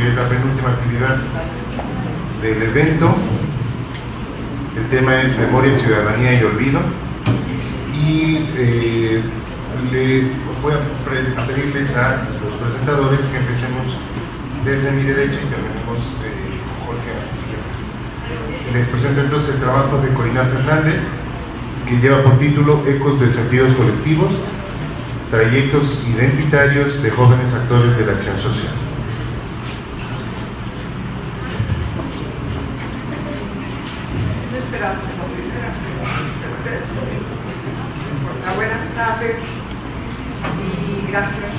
que es la penúltima actividad del evento. El tema es Memoria, Ciudadanía y Olvido. Y le voy a pedirles a los presentadores que empecemos desde mi derecha y terminemos con Jorge a mi izquierda. Les presento entonces el trabajo de Corina Fernández, que lleva por título Ecos de Sentidos Colectivos, Trayectos Identitarios de Jóvenes Actores de la Acción Social. Buenas tardes y gracias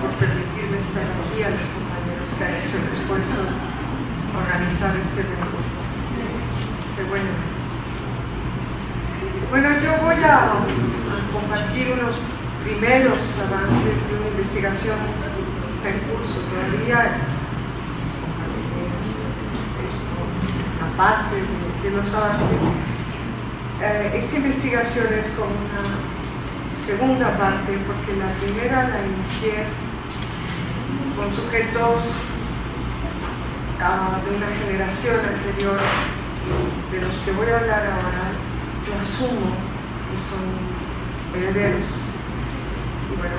por permitirme estar aquí, a los compañeros que han hecho el esfuerzo de organizar este evento. Bueno, yo voy a compartir unos primeros avances de una investigación que está en curso todavía. Una parte de los avances. Esta investigación es como una segunda parte, porque la primera la inicié con sujetos de una generación anterior, y de los que voy a hablar ahora yo asumo que son herederos. Y bueno,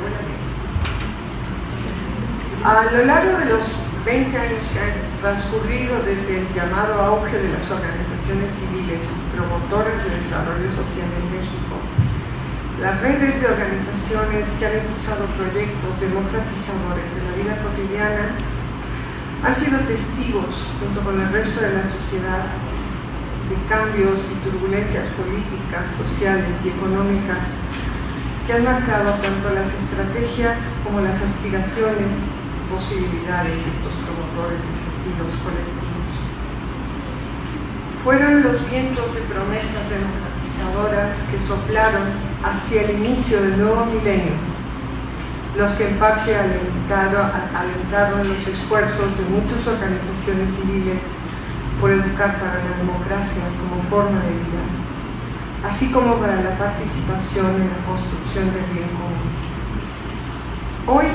a lo largo de los 20 años que han transcurrido desde el llamado auge de las organizaciones civiles promotoras de desarrollo social en México, las redes de organizaciones que han impulsado proyectos democratizadores de la vida cotidiana han sido testigos, junto con el resto de la sociedad, de cambios y turbulencias políticas, sociales y económicas que han marcado tanto las estrategias como las aspiraciones y posibilidades de estos promotores de sentidos colectivos. Fueron los vientos de promesas democratizadoras que soplaron hacia el inicio del nuevo milenio los que en parte alentaron los esfuerzos de muchas organizaciones civiles por educar para la democracia como forma de vida, así como para la participación en la construcción del bien común. Hoy,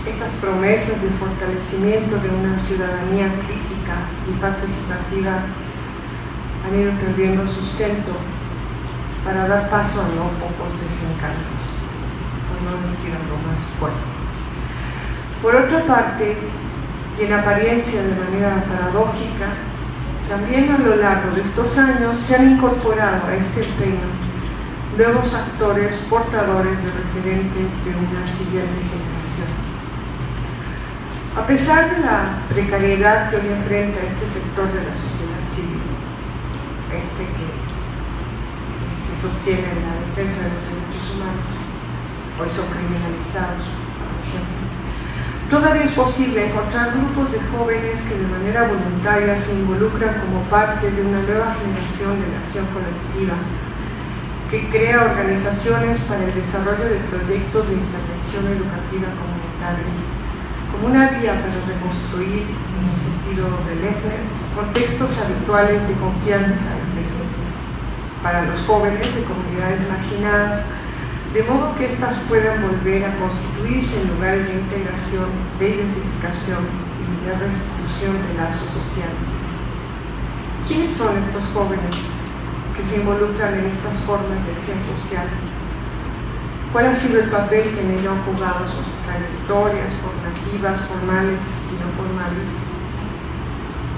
esas promesas de fortalecimiento de una ciudadanía crítica y participativa han ido perdiendo sustento para dar paso a no pocos desencantos, por no decir algo más fuerte. Por otra parte, y en apariencia de manera paradójica, también a lo largo de estos años se han incorporado a este empeño nuevos actores portadores de referentes de una siguiente generación. A pesar de la precariedad que hoy enfrenta este sector de la sociedad civil, que se sostiene en la defensa de los derechos humanos, hoy son criminalizados, por ejemplo, todavía es posible encontrar grupos de jóvenes que de manera voluntaria se involucran como parte de una nueva generación de la acción colectiva, que crea organizaciones para el desarrollo de proyectos de intervención educativa comunitaria, como una vía para reconstruir, en el sentido de Lechner, contextos habituales de confianza y de sentido para los jóvenes de comunidades marginadas, de modo que éstas puedan volver a constituirse en lugares de integración, de identificación y de restitución de lazos sociales. ¿Quiénes son estos jóvenes que se involucran en estas formas de acción social? ¿Cuál ha sido el papel que en ello han jugado sus trayectorias formativas, formales y no formales?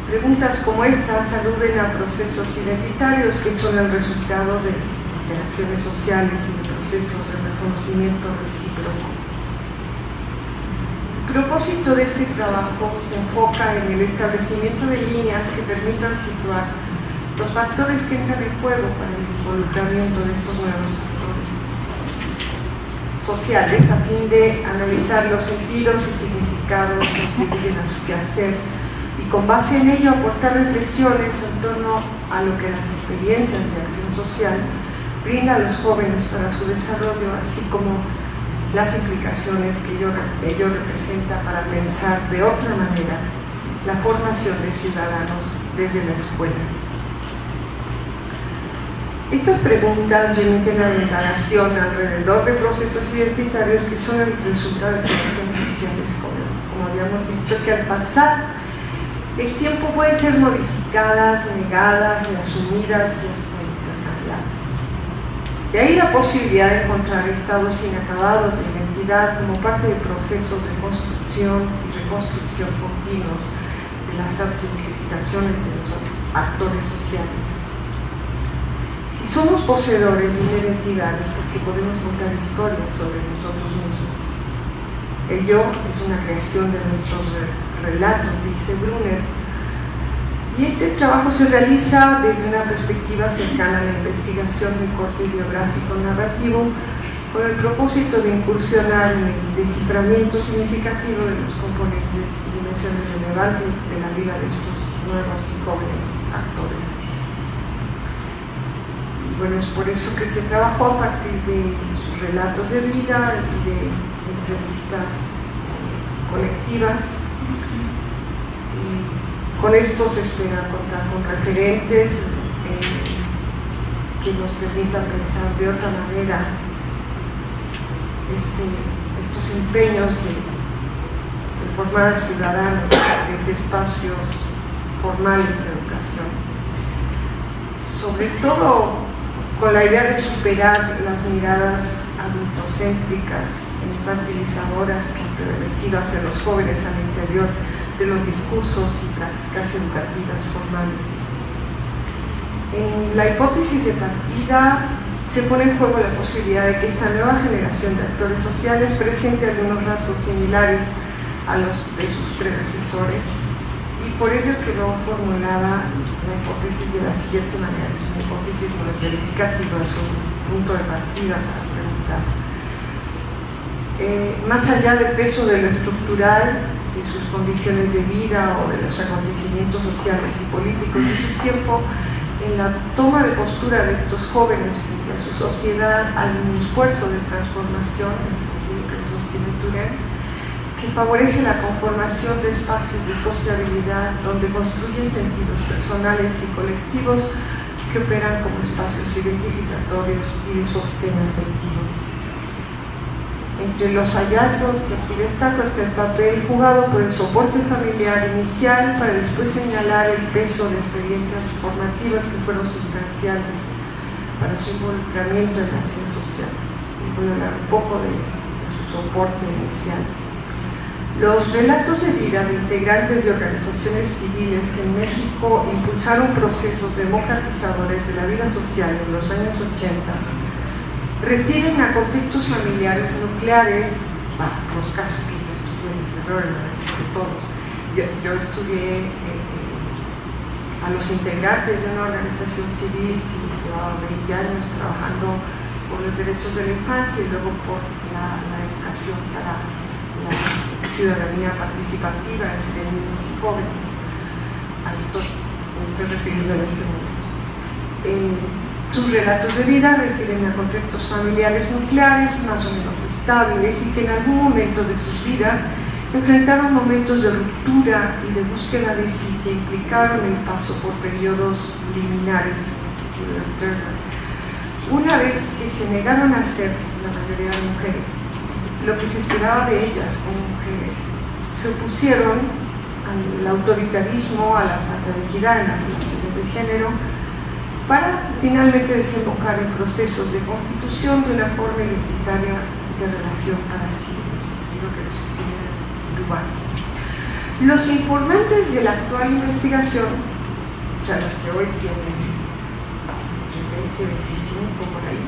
Preguntas como estas aluden a procesos identitarios que son el resultado de interacciones sociales y de procesos de reconocimiento recíproco. El propósito de este trabajo se enfoca en el establecimiento de líneas que permitan situar los factores que entran en juego para el involucramiento de estos nuevos actores sociales, a fin de analizar los sentidos y significados que atribuyen a su quehacer y con base en ello aportar reflexiones en torno a lo que las experiencias de acción social brinda a los jóvenes para su desarrollo, así como las implicaciones que ello representa para pensar de otra manera la formación de ciudadanos desde la escuela. Estas preguntas remiten a la indagación alrededor de procesos identitarios que son el resultado de relaciones sociales como habíamos dicho, que al pasar el tiempo pueden ser modificadas, negadas, reasumidas y hasta intercambiadas. De ahí la posibilidad de encontrar estados inacabados de identidad como parte de procesos de construcción y reconstrucción continuos de las autoidentificaciones de los actores sociales. Si somos poseedores de una identidad es porque podemos contar historias sobre nosotros mismos. El yo es una creación de nuestros relatos, dice Brunner, y este trabajo se realiza desde una perspectiva cercana a la investigación del corte biográfico narrativo con el propósito de incursionar en el desciframiento significativo de los componentes y dimensiones relevantes de la vida de estos nuevos y jóvenes actores. Y bueno, es por eso que se trabajó a partir de sus relatos de vida y de entrevistas colectivas. Y con esto se espera contar con referentes que nos permitan pensar de otra manera estos empeños de formar ciudadanos desde espacios formales de educación. Sobre todo con la idea de superar las miradas adultocéntricas e infantilizadoras que han prevalecido hacia los jóvenes al interior de los discursos y prácticas educativas formales. En la hipótesis de partida se pone en juego la posibilidad de que esta nueva generación de actores sociales presente algunos rasgos similares a los de sus predecesores, y por ello quedó formulada la hipótesis de la siguiente manera: es una hipótesis muy verificativa, es un punto de partida para preguntar. Más allá del peso de lo estructural, de sus condiciones de vida o de los acontecimientos sociales y políticos de su tiempo, en la toma de postura de estos jóvenes frente a su sociedad hay un esfuerzo de transformación, en el sentido que lo sostiene Turén, que favorece la conformación de espacios de sociabilidad donde construyen sentidos personales y colectivos que operan como espacios identificatorios y de sostén afectivo. Entre los hallazgos que aquí destaco está el papel jugado por el soporte familiar inicial para después señalar el peso de experiencias formativas que fueron sustanciales para su involucramiento en la acción social. Y voy a hablar un poco de su soporte inicial. Los relatos de vida de integrantes de organizaciones civiles que en México impulsaron procesos democratizadores de la vida social en los años 80 refieren a contextos familiares nucleares, los casos que yo estudié desde luego, de todos. Yo estudié a los integrantes de una organización civil que llevaba 20 años trabajando por los derechos de la infancia y luego por la educación para la ciudadanía participativa entre niños y jóvenes. A esto me estoy refiriendo en este momento. Sus relatos de vida refieren a contextos familiares nucleares más o menos estables y que en algún momento de sus vidas enfrentaron momentos de ruptura y de búsqueda de sí que implicaron el paso por periodos liminares, una vez que se negaron a ser, la mayoría de mujeres, lo que se esperaba de ellas como mujeres, se opusieron al autoritarismo, a la falta de equidad en las relaciones de género, para finalmente desembocar en procesos de constitución de una forma identitaria de relación para sí, en el sentido que lo sostiene Duval. Los informantes de la actual investigación, o sea, los que hoy tienen 20, 25 por ahí,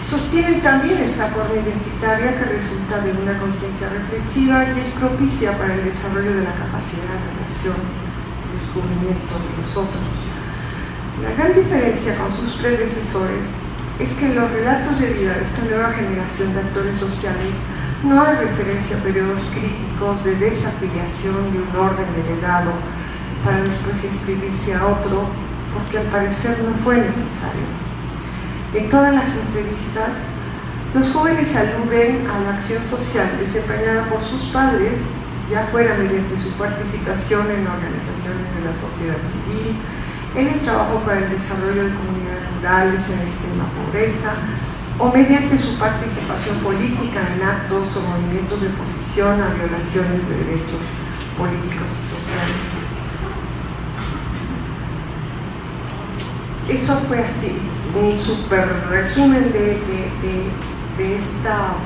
sostienen también esta forma identitaria que resulta de una conciencia reflexiva y es propicia para el desarrollo de la capacidad de relación y descubrimiento de los otros. La gran diferencia con sus predecesores es que en los relatos de vida de esta nueva generación de actores sociales no hay referencia a periodos críticos de desafiliación de un orden heredado para después inscribirse a otro, porque al parecer no fue necesario. En todas las entrevistas, los jóvenes aluden a la acción social desempeñada por sus padres, ya fuera mediante su participación en organizaciones de la sociedad civil, en el trabajo para el desarrollo de comunidades rurales, en el extrema pobreza, o mediante su participación política en actos o movimientos de oposición a violaciones de derechos políticos y sociales. Eso fue así, un super resumen de esta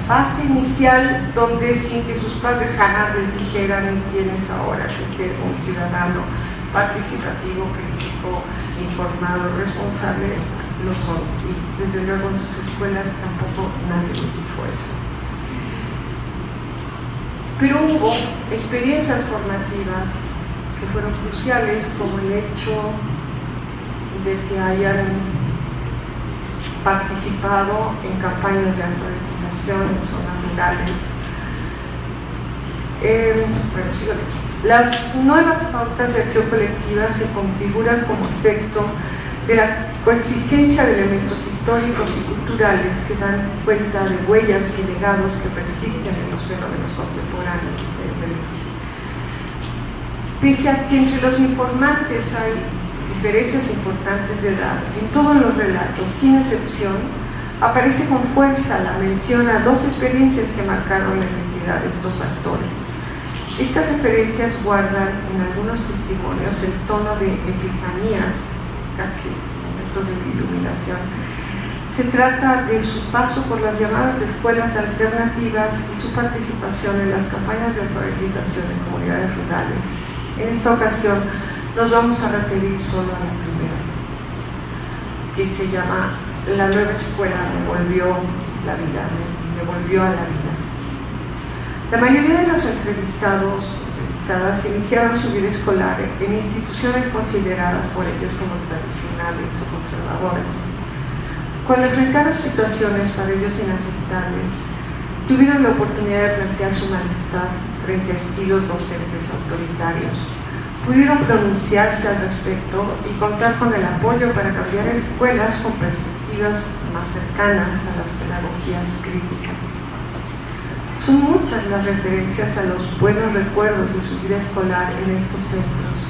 fase inicial, donde sin que sus padres jamás les dijeran: tienes ahora que ser un ciudadano participativo, crítico, informado, responsable, lo son. Y desde luego en sus escuelas tampoco nadie les dijo eso. Pero hubo experiencias formativas que fueron cruciales, como el hecho de que hayan participado en campañas de alfabetización en zonas rurales. Las nuevas pautas de acción colectiva se configuran como efecto de la coexistencia de elementos históricos y culturales que dan cuenta de huellas y legados que persisten en los fenómenos contemporáneos, dice Bellucci. Pese a que entre los informantes hay diferencias importantes de edad, en todos los relatos, sin excepción, aparece con fuerza la mención a dos experiencias que marcaron la identidad de estos actores. Estas referencias guardan en algunos testimonios el tono de epifanías, casi momentos de iluminación. Se trata de su paso por las llamadas escuelas alternativas y su participación en las campañas de alfabetización en comunidades rurales. En esta ocasión nos vamos a referir solo a la primera, que se llama La nueva escuela me volvió la vida, me volvió a la vida. La mayoría de los entrevistadas iniciaron su vida escolar en instituciones consideradas por ellos como tradicionales o conservadoras. Cuando enfrentaron situaciones para ellos inaceptables, tuvieron la oportunidad de plantear su malestar frente a estilos docentes autoritarios. Pudieron pronunciarse al respecto y contar con el apoyo para cambiar escuelas con perspectivas más cercanas a las pedagogías críticas. Son muchas las referencias a los buenos recuerdos de su vida escolar en estos centros.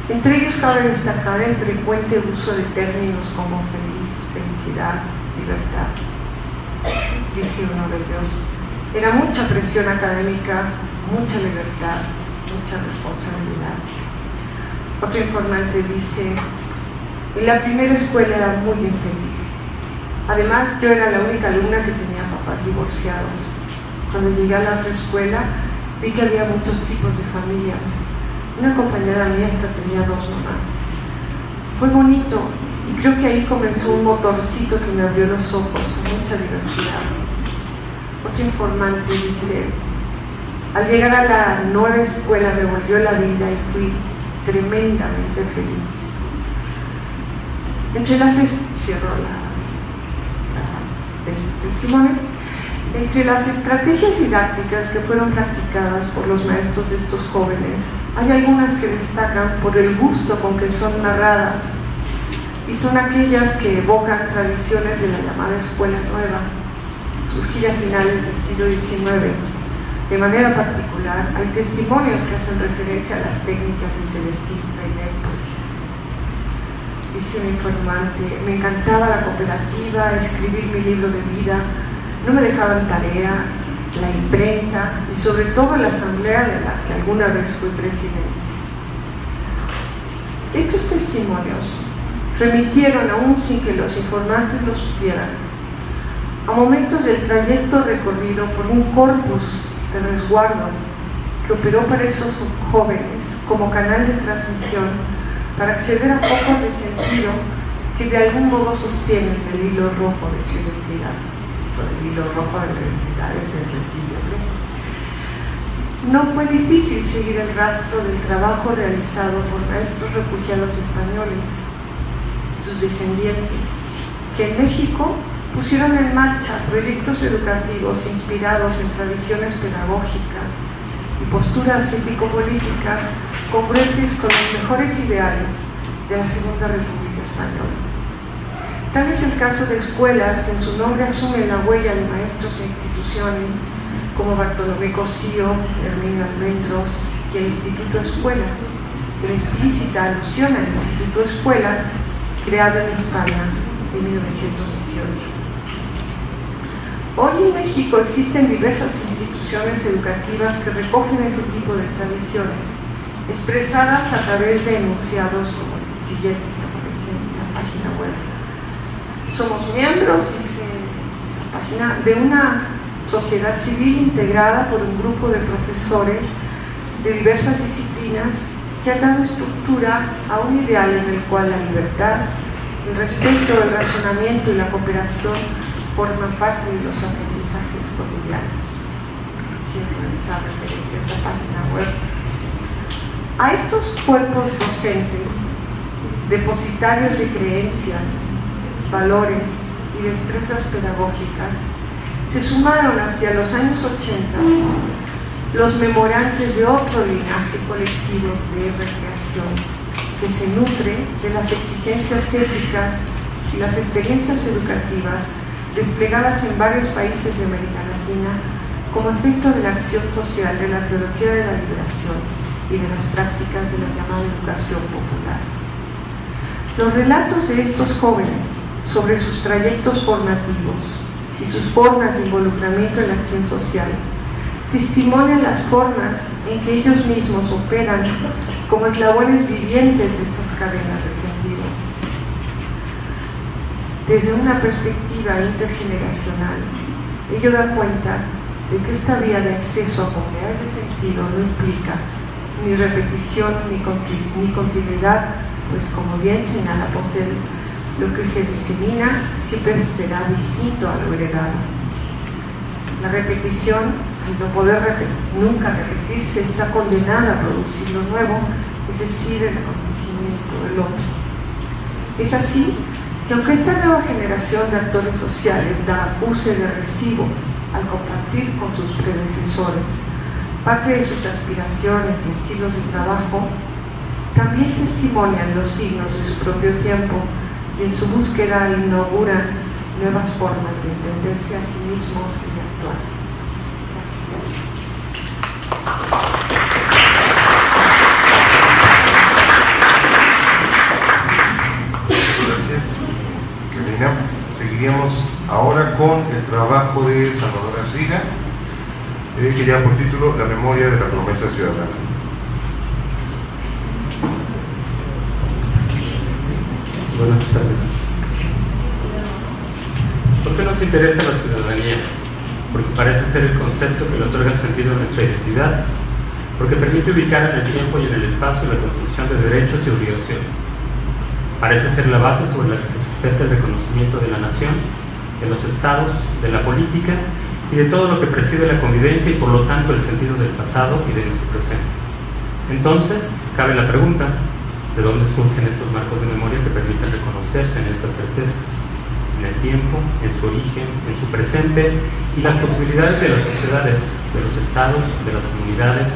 Entre ellos cabe destacar el frecuente uso de términos como feliz, felicidad, libertad. Dice uno de ellos: era mucha presión académica, mucha libertad, mucha responsabilidad. Otro informante dice: en la primera escuela era muy infeliz. Además, yo era la única alumna que tenía papás divorciados. Cuando llegué a la otra escuela, vi que había muchos tipos de familias. Una compañera mía hasta tenía 2 mamás. Fue bonito, y creo que ahí comenzó un motorcito que me abrió los ojos a mucha diversidad. Otro informante dice: al llegar a la nueva escuela me volvió la vida y fui tremendamente feliz. Entre las Entre las estrategias didácticas que fueron practicadas por los maestros de estos jóvenes, hay algunas que destacan por el gusto con que son narradas, y son aquellas que evocan tradiciones de la llamada escuela nueva, surgida a finales del siglo XIX. De manera particular, hay testimonios que hacen referencia a las técnicas de Celestín Freinet. Dice un informante: me encantaba la cooperativa, escribir mi libro de vida, no me dejaban tarea, la imprenta y sobre todo la asamblea de la que alguna vez fui presidente. Estos testimonios remitieron, aún sin que los informantes lo supieran, a momentos del trayecto recorrido por un corpus de resguardo que operó para esos jóvenes como canal de transmisión para acceder a focos de sentido que de algún modo sostienen el hilo rojo de su identidad. El hilo rojo de la identidad es del Regillo. No fue difícil seguir el rastro del trabajo realizado por maestros refugiados españoles y sus descendientes, que en México pusieron en marcha proyectos educativos inspirados en tradiciones pedagógicas y posturas cívico-políticas congruentes con los mejores ideales de la Segunda República Española. Tal es el caso de escuelas que en su nombre asumen la huella de maestros e instituciones como Bartolomé Cosío, Herminio Almendros y el Instituto Escuela, que la explícita alusión al Instituto Escuela creado en España en 1918. Hoy en México existen diversas instituciones educativas que recogen ese tipo de tradiciones, expresadas a través de enunciados como el siguiente que aparece en la página web. Somos miembros, dice esa página, de una sociedad civil integrada por un grupo de profesores de diversas disciplinas que ha dado estructura a un ideal en el cual la libertad, el respeto, el razonamiento y la cooperación forman parte de los aprendizajes cotidianos. Siempre esa referencia a esa página web. A estos cuerpos docentes, depositarios de creencias, valores y destrezas pedagógicas, se sumaron hacia los años 80 los memorantes de otro linaje colectivo de recreación que se nutre de las exigencias éticas y las experiencias educativas desplegadas en varios países de América Latina como efecto de la acción social de la teología de la liberación y de las prácticas de la llamada educación popular. Los relatos de estos jóvenes sobre sus trayectos formativos y sus formas de involucramiento en la acción social testimonian las formas en que ellos mismos operan como eslabones vivientes de estas cadenas de sentido. Desde una perspectiva intergeneracional, ello da cuenta de que esta vía de acceso a comunidades de sentido no implica ni repetición ni continuidad, pues como bien señala Potel, lo que se disemina siempre será distinto a lo heredado. La repetición, al no poder nunca repetirse, está condenada a producir lo nuevo, es decir, el acontecimiento del otro. Es así que aunque esta nueva generación de actores sociales da acuse de recibo al compartir con sus predecesores parte de sus aspiraciones y estilos de trabajo, también testimonian los signos de su propio tiempo y en su búsqueda inauguran nuevas formas de entenderse a sí mismos y de actuar. Gracias, Karina. Seguiríamos ahora con el trabajo de Salvador Arcila, que lleva por título La memoria de la promesa ciudadana. Buenas tardes. ¿Por qué nos interesa la ciudadanía? Porque parece ser el concepto que le otorga sentido a nuestra identidad, porque permite ubicar en el tiempo y en el espacio la construcción de derechos y obligaciones. Parece ser la base sobre la que se sustenta el reconocimiento de la nación, de los estados, de la política y de todo lo que preside la convivencia y por lo tanto el sentido del pasado y de nuestro presente. Entonces, cabe la pregunta: ¿de dónde surgen estos marcos de memoria que permiten reconocerse en estas certezas? En el tiempo, en su origen, en su presente y las posibilidades de las sociedades, de los estados, de las comunidades,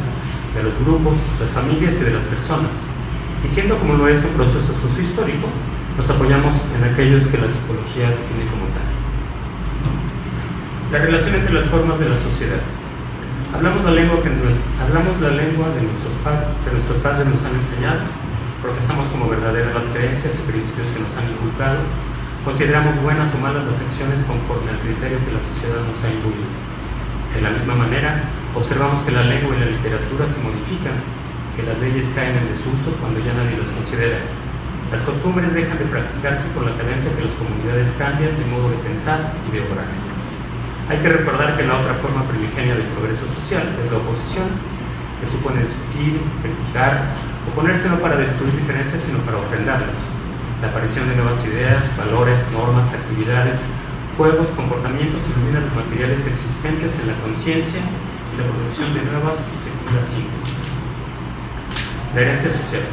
de los grupos, las familias y de las personas. Y siendo como lo es un proceso sociohistórico, nos apoyamos en aquellos que la psicología define como tal. La relación entre las formas de la sociedad. Hablamos la lengua de nuestros padres nos han enseñado, profesamos como verdaderas las creencias y principios que nos han inculcado, consideramos buenas o malas las acciones conforme al criterio que la sociedad nos ha imbuido. De la misma manera, observamos que la lengua y la literatura se modifican, que las leyes caen en desuso cuando ya nadie las considera. Las costumbres dejan de practicarse por la tendencia que las comunidades cambian de modo de pensar y de obrar. Hay que recordar que la otra forma primigenia del progreso social es la oposición, que supone discutir, criticar, oponerse no para destruir diferencias sino para ofrendarlas. La aparición de nuevas ideas, valores, normas, actividades, juegos, comportamientos ilumina los materiales existentes en la conciencia y la producción de nuevas y fecundas síntesis. La herencia social.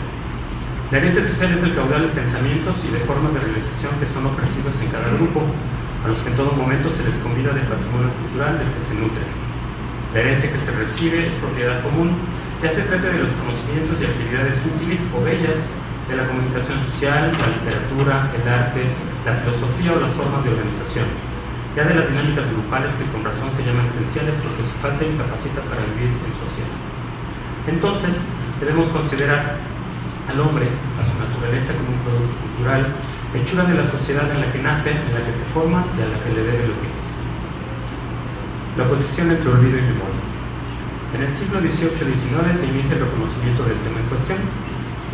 La herencia social es el caudal de pensamientos y de formas de realización que son ofrecidos en cada grupo, a los que en todo momento se les convida del patrimonio cultural del que se nutre. La herencia que se recibe es propiedad común, ya se trate de los conocimientos y actividades útiles o bellas, de la comunicación social, la literatura, el arte, la filosofía o las formas de organización, ya de las dinámicas grupales que con razón se llaman esenciales porque su falta incapacita para vivir en sociedad. Entonces, debemos considerar al hombre, a su naturaleza como un producto cultural, hechura de la sociedad en la que nace, en la que se forma y a la que le debe lo que es. La oposición entre olvido y memoria. En el siglo XVIII-XIX se inicia el reconocimiento del tema en cuestión,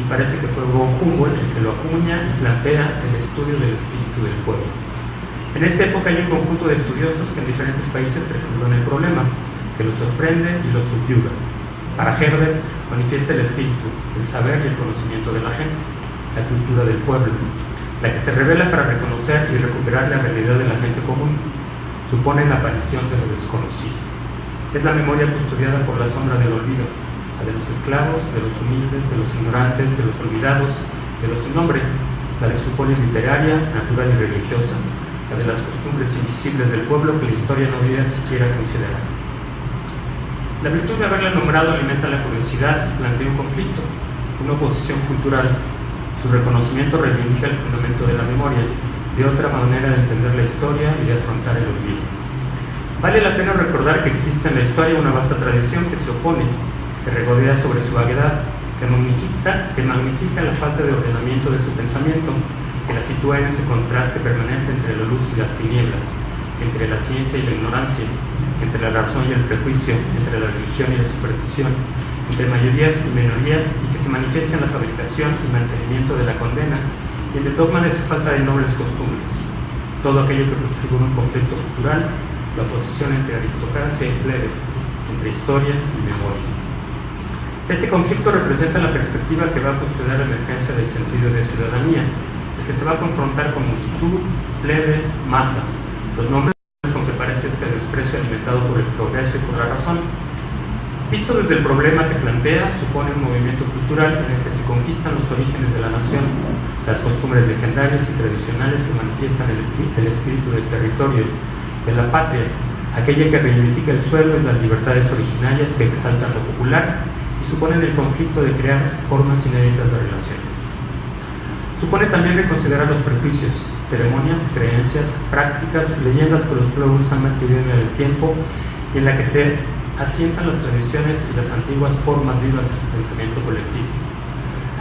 y parece que fue von Humboldt el que lo acuña y plantea el estudio del espíritu del pueblo. En esta época hay un conjunto de estudiosos que en diferentes países prefiguran el problema, que lo sorprende y lo subyuga. Para Herder, manifiesta el espíritu, el saber y el conocimiento de la gente, la cultura del pueblo, la que se revela para reconocer y recuperar la realidad de la gente común. Supone la aparición de lo desconocido. Es la memoria custodiada por la sombra del olvido, la de los esclavos, de los humildes, de los ignorantes, de los olvidados, de los sin nombre, la de su polis literaria, natural y religiosa, la de las costumbres invisibles del pueblo que la historia no había siquiera considerado. La virtud de haberla nombrado alimenta la curiosidad, plantea un conflicto, una oposición cultural. Su reconocimiento reivindica el fundamento de la memoria, de otra manera de entender la historia y de afrontar el olvido. Vale la pena recordar que existe en la historia una vasta tradición que se opone, que se regodea sobre su vaguedad, que magnifica la falta de ordenamiento de su pensamiento, que la sitúa en ese contraste permanente entre la luz y las tinieblas, entre la ciencia y la ignorancia, entre la razón y el prejuicio, entre la religión y la superstición, entre mayorías y minorías, y que se manifiesta en la fabricación y mantenimiento de la condena y en el dogma de su falta de nobles costumbres. Todo aquello que prefigura un conflicto cultural, la oposición entre aristocracia y plebe, entre historia y memoria. Este conflicto representa la perspectiva que va a custodiar la emergencia del sentido de ciudadanía, el que se va a confrontar con multitud, plebe, masa, los nombres con que parece este desprecio alimentado por el progreso y por la razón. Visto desde el problema que plantea, supone un movimiento cultural en el que se conquistan los orígenes de la nación, las costumbres legendarias y tradicionales que manifiestan el espíritu del territorio, de la patria, aquella que reivindica el suelo y las libertades originarias que exaltan lo popular y suponen el conflicto de crear formas inéditas de relación. Supone también reconsiderar los prejuicios, ceremonias, creencias, prácticas, leyendas que los pueblos han mantenido en el tiempo y en la que se asientan las tradiciones y las antiguas formas vivas de su pensamiento colectivo.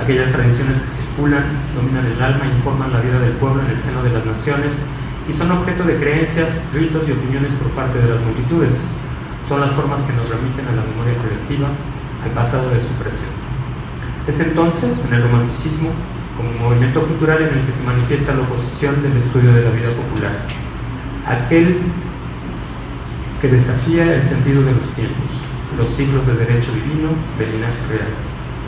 Aquellas tradiciones que circulan, dominan el alma e informan la vida del pueblo en el seno de las naciones y son objeto de creencias, ritos y opiniones por parte de las multitudes. Son las formas que nos remiten a la memoria colectiva, al pasado de su presente. Es entonces, en el romanticismo, como un movimiento cultural en el que se manifiesta la oposición del estudio de la vida popular, aquel que desafía el sentido de los tiempos, los siglos de derecho divino, del linaje real.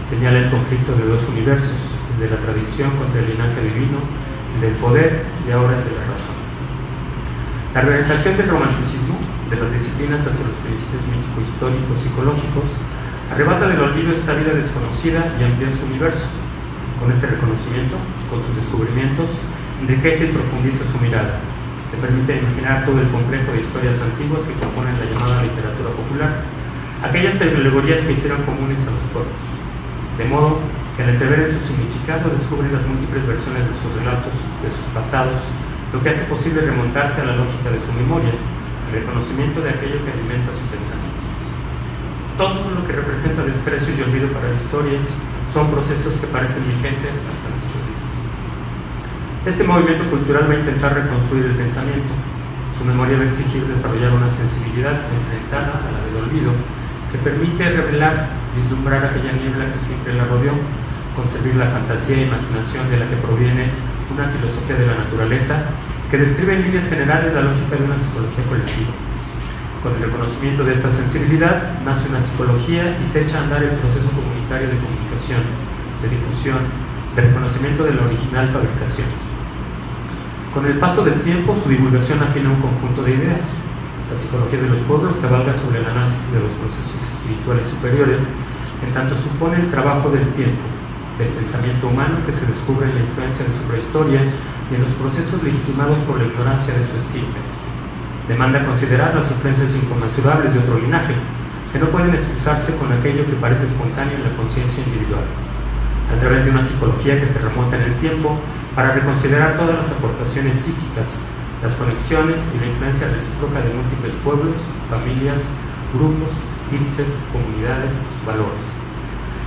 Señala el conflicto de dos universos, el de la tradición contra el linaje divino, el del poder y ahora el de la razón. La reorientación del romanticismo, de las disciplinas hacia los principios mítico-históricos psicológicos, arrebata del olvido esta vida desconocida y amplía su universo. Con este reconocimiento, con sus descubrimientos, enriquece y profundiza su mirada. Le permite imaginar todo el complejo de historias antiguas que componen la llamada literatura popular, aquellas alegorías que hicieron comunes a los pueblos. De modo que al entrever en su significado descubre las múltiples versiones de sus relatos, de sus pasados, lo que hace posible remontarse a la lógica de su memoria, el reconocimiento de aquello que alimenta su pensamiento. Todo lo que representa desprecio y olvido para la historia son procesos que parecen vigentes hasta nuestros días. Este movimiento cultural va a intentar reconstruir el pensamiento. Su memoria va a exigir desarrollar una sensibilidad enfrentada a la del olvido que permite revelar, vislumbrar aquella niebla que siempre la rodeó, concebir la fantasía e imaginación de la que proviene una filosofía de la naturaleza que describe en líneas generales la lógica de una psicología colectiva. Con el reconocimiento de esta sensibilidad nace una psicología y se echa a andar el proceso comunitario de comunicación, de difusión, de reconocimiento de la original fabricación. Con el paso del tiempo, su divulgación afina un conjunto de ideas. La psicología de los pueblos cabalga sobre el análisis de los procesos espirituales superiores, en tanto supone el trabajo del tiempo, del pensamiento humano que se descubre en la influencia de su prehistoria y en los procesos legitimados por la ignorancia de su estirpe. Demanda considerar las influencias inconmensurables de otro linaje, que no pueden excusarse con aquello que parece espontáneo en la conciencia individual, a través de una psicología que se remonta en el tiempo para reconsiderar todas las aportaciones psíquicas, las conexiones y la influencia recíproca de múltiples pueblos, familias, grupos, estirpes, comunidades, valores.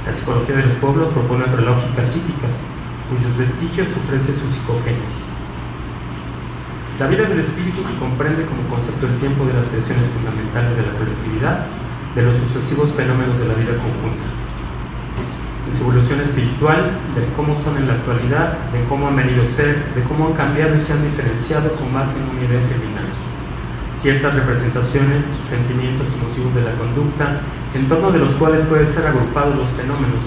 La psicología de los pueblos propone otras lógicas psíquicas, cuyos vestigios ofrece su psicogénesis. La vida del espíritu que comprende como concepto el tiempo de las creaciones fundamentales de la colectividad, de los sucesivos fenómenos de la vida conjunta. En su evolución espiritual, de cómo son en la actualidad, de cómo han venido a ser, de cómo han cambiado y se han diferenciado con base en una idea germinal. Ciertas representaciones, sentimientos y motivos de la conducta, en torno de los cuales pueden ser agrupados los fenómenos,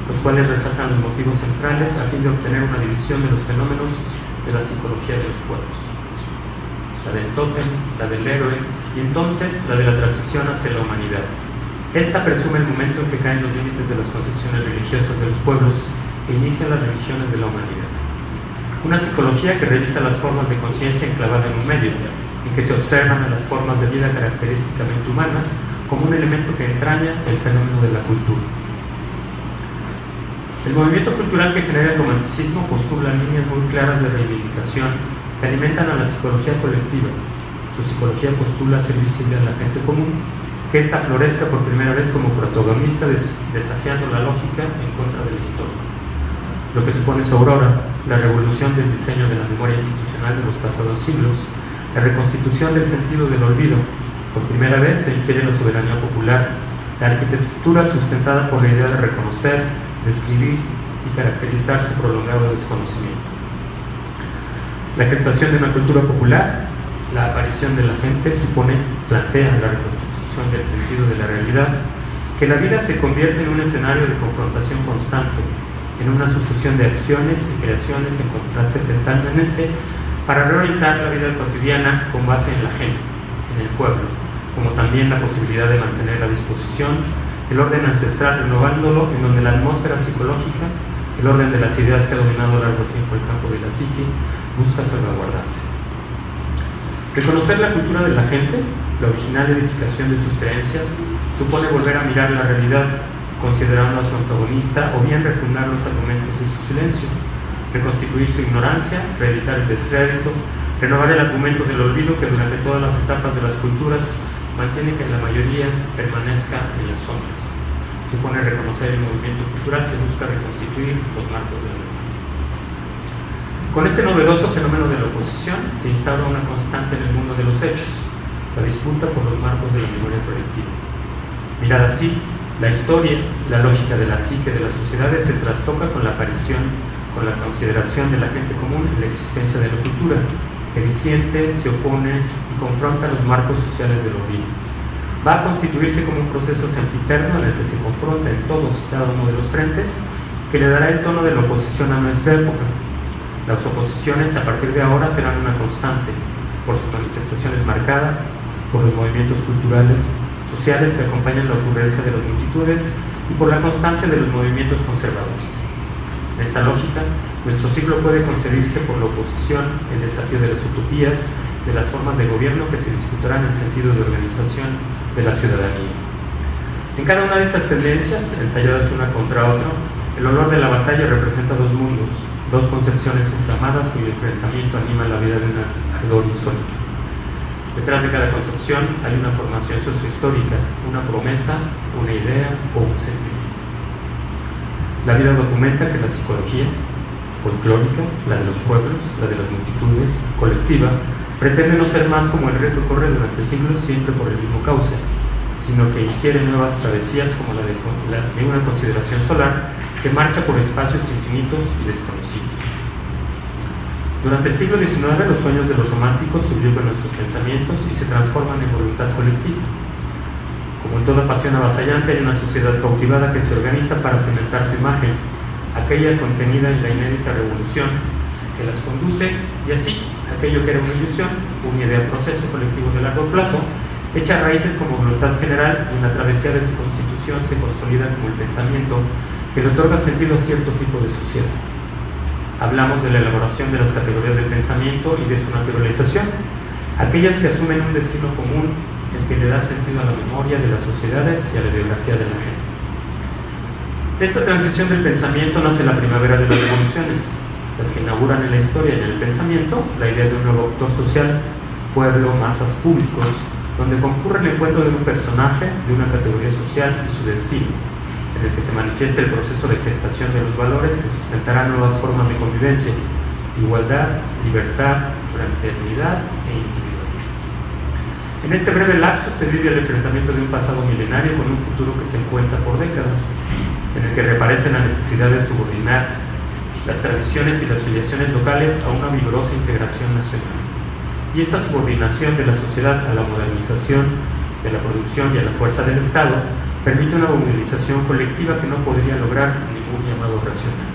los cuales resaltan los motivos centrales a fin de obtener una división de los fenómenos de la psicología de los pueblos. La del tótem, la del héroe, y entonces la de la transición hacia la humanidad. Esta presume el momento en que caen los límites de las concepciones religiosas de los pueblos e inician las religiones de la humanidad. Una psicología que revisa las formas de conciencia enclavada en un medio, y que se observan en las formas de vida característicamente humanas como un elemento que entraña el fenómeno de la cultura. El movimiento cultural que genera el romanticismo postula líneas muy claras de reivindicación que alimentan a la psicología colectiva. Su psicología postula ser visible a la gente común, que ésta florezca por primera vez como protagonista desafiando la lógica en contra de la historia. Lo que supone su aurora, la revolución del diseño de la memoria institucional de los pasados siglos, la reconstitución del sentido del olvido. Por primera vez se inquiere la soberanía popular, la arquitectura sustentada por la idea de reconocer, describir y caracterizar su prolongado desconocimiento. La gestación de una cultura popular, la aparición de la gente, plantea la reconstrucción del sentido de la realidad, que la vida se convierte en un escenario de confrontación constante, en una sucesión de acciones y creaciones encontrarse mentalmente para reorientar la vida cotidiana con base en la gente, en el pueblo, como también la posibilidad de mantener la disposición, el orden ancestral renovándolo, en donde la atmósfera psicológica, el orden de las ideas que ha dominado a largo tiempo el campo de la psique, busca salvaguardarse. Reconocer la cultura de la gente, la original edificación de sus creencias, supone volver a mirar la realidad, considerando a su antagonista o bien refundar los argumentos de su silencio, reconstituir su ignorancia, reeditar el descrédito, renovar el argumento del olvido que durante todas las etapas de las culturas mantiene que la mayoría permanezca en las sombras. Supone reconocer el movimiento cultural que busca reconstituir los marcos de la memoria. Con este novedoso fenómeno de la oposición se instaura una constante en el mundo de los hechos, la disputa por los marcos de la memoria colectiva. Mirada así, la historia, la lógica de la psique de las sociedades se trastoca con la aparición, con la consideración de la gente común en la existencia de la cultura, que disiente, se opone y confronta los marcos sociales del olvido. Va a constituirse como un proceso sempiterno en el que se confronta en todos y cada uno de los frentes, que le dará el tono de la oposición a nuestra época. Las oposiciones a partir de ahora serán una constante, por sus manifestaciones marcadas, por los movimientos culturales, sociales que acompañan la ocurrencia de las multitudes y por la constancia de los movimientos conservadores. En esta lógica, nuestro siglo puede concebirse por la oposición, el desafío de las utopías, de las formas de gobierno que se disputarán en sentido de organización de la ciudadanía. En cada una de estas tendencias, ensayadas una contra otra, el olor de la batalla representa dos mundos, dos concepciones inflamadas cuyo enfrentamiento anima la vida de un acreedor insólito. Detrás de cada concepción hay una formación sociohistórica, una promesa, una idea o un sentimiento. La vida documenta que la psicología folclórica, la de los pueblos, la de las multitudes, colectiva, pretende no ser más como el río que corre durante siglos siempre por el mismo cauce, sino que inquiere nuevas travesías como la de una consideración solar que marcha por espacios infinitos y desconocidos. Durante el siglo XIX, los sueños de los románticos subyugan nuestros pensamientos y se transforman en voluntad colectiva. Como en toda pasión avasallante, hay una sociedad cautivada que se organiza para cimentar su imagen, aquella contenida en la inédita revolución que las conduce, y así, aquello que era una ilusión, una idea proceso colectivo de largo plazo, echa raíces como voluntad general y en la travesía de su constitución se consolida como el pensamiento que le otorga sentido a cierto tipo de sociedad. Hablamos de la elaboración de las categorías del pensamiento y de su naturalización, aquellas que asumen un destino común, el que le da sentido a la memoria de las sociedades y a la biografía de la gente. De esta transición del pensamiento nace la primavera de las revoluciones, las que inauguran en la historia y en el pensamiento la idea de un nuevo actor social, pueblo, masas, públicos, donde concurre el encuentro de un personaje, de una categoría social y su destino, en el que se manifiesta el proceso de gestación de los valores que sustentarán nuevas formas de convivencia, igualdad, libertad, fraternidad e individualidad. En este breve lapso se vive el enfrentamiento de un pasado milenario con un futuro que se encuentra por décadas, en el que reaparece la necesidad de subordinar las tradiciones y las filiaciones locales a una vigorosa integración nacional. Y esta subordinación de la sociedad a la modernización de la producción y a la fuerza del Estado permite una movilización colectiva que no podría lograr ningún llamado racional.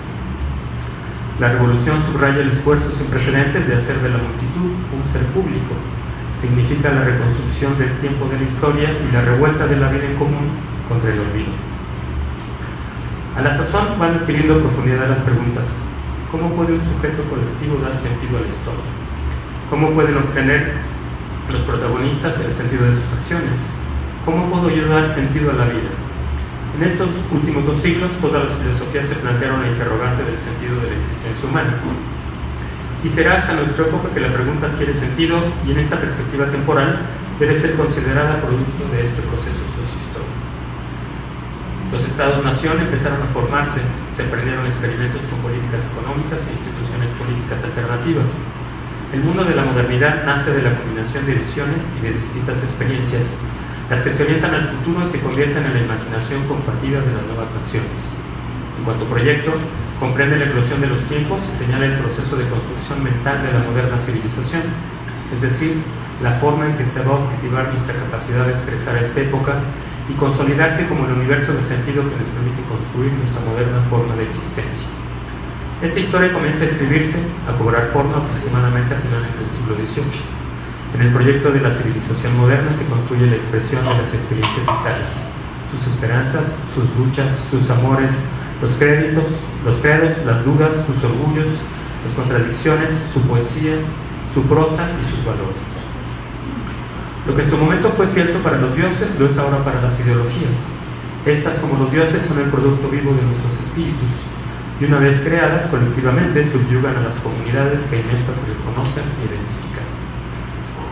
La revolución subraya el esfuerzo sin precedentes de hacer de la multitud un ser público. Significa la reconstrucción del tiempo de la historia y la revuelta de la vida en común contra el olvido. A la sazón van adquiriendo profundidad las preguntas: ¿cómo puede un sujeto colectivo dar sentido a la historia? ¿Cómo pueden obtener los protagonistas el sentido de sus acciones? ¿Cómo puedo yo dar sentido a la vida? En estos últimos 2 siglos, todas las filosofías se plantearon la interrogante del sentido de la existencia humana. Y será hasta nuestra época que la pregunta adquiere sentido, y en esta perspectiva temporal debe ser considerada producto de este proceso sociohistórico. Los Estados-nación empezaron a formarse, se emprendieron experimentos con políticas económicas e instituciones políticas alternativas. El mundo de la modernidad nace de la combinación de visiones y de distintas experiencias, las que se orientan al futuro y se convierten en la imaginación compartida de las nuevas naciones. En cuanto proyecto, comprende la eclosión de los tiempos y señala el proceso de construcción mental de la moderna civilización, es decir, la forma en que se va a objetivar nuestra capacidad de expresar a esta época y consolidarse como el universo de sentido que nos permite construir nuestra moderna forma de existencia. Esta historia comienza a escribirse, a cobrar forma aproximadamente a finales del siglo XVIII. En el proyecto de la civilización moderna se construye la expresión de las experiencias vitales, sus esperanzas, sus luchas, sus amores, los credos, las dudas, sus orgullos, las contradicciones, su poesía, su prosa y sus valores. Lo que en su momento fue cierto para los dioses, lo es ahora para las ideologías. Estas, como los dioses, son el producto vivo de nuestros espíritus, y una vez creadas colectivamente subyugan a las comunidades que en estas se reconocen e identifican.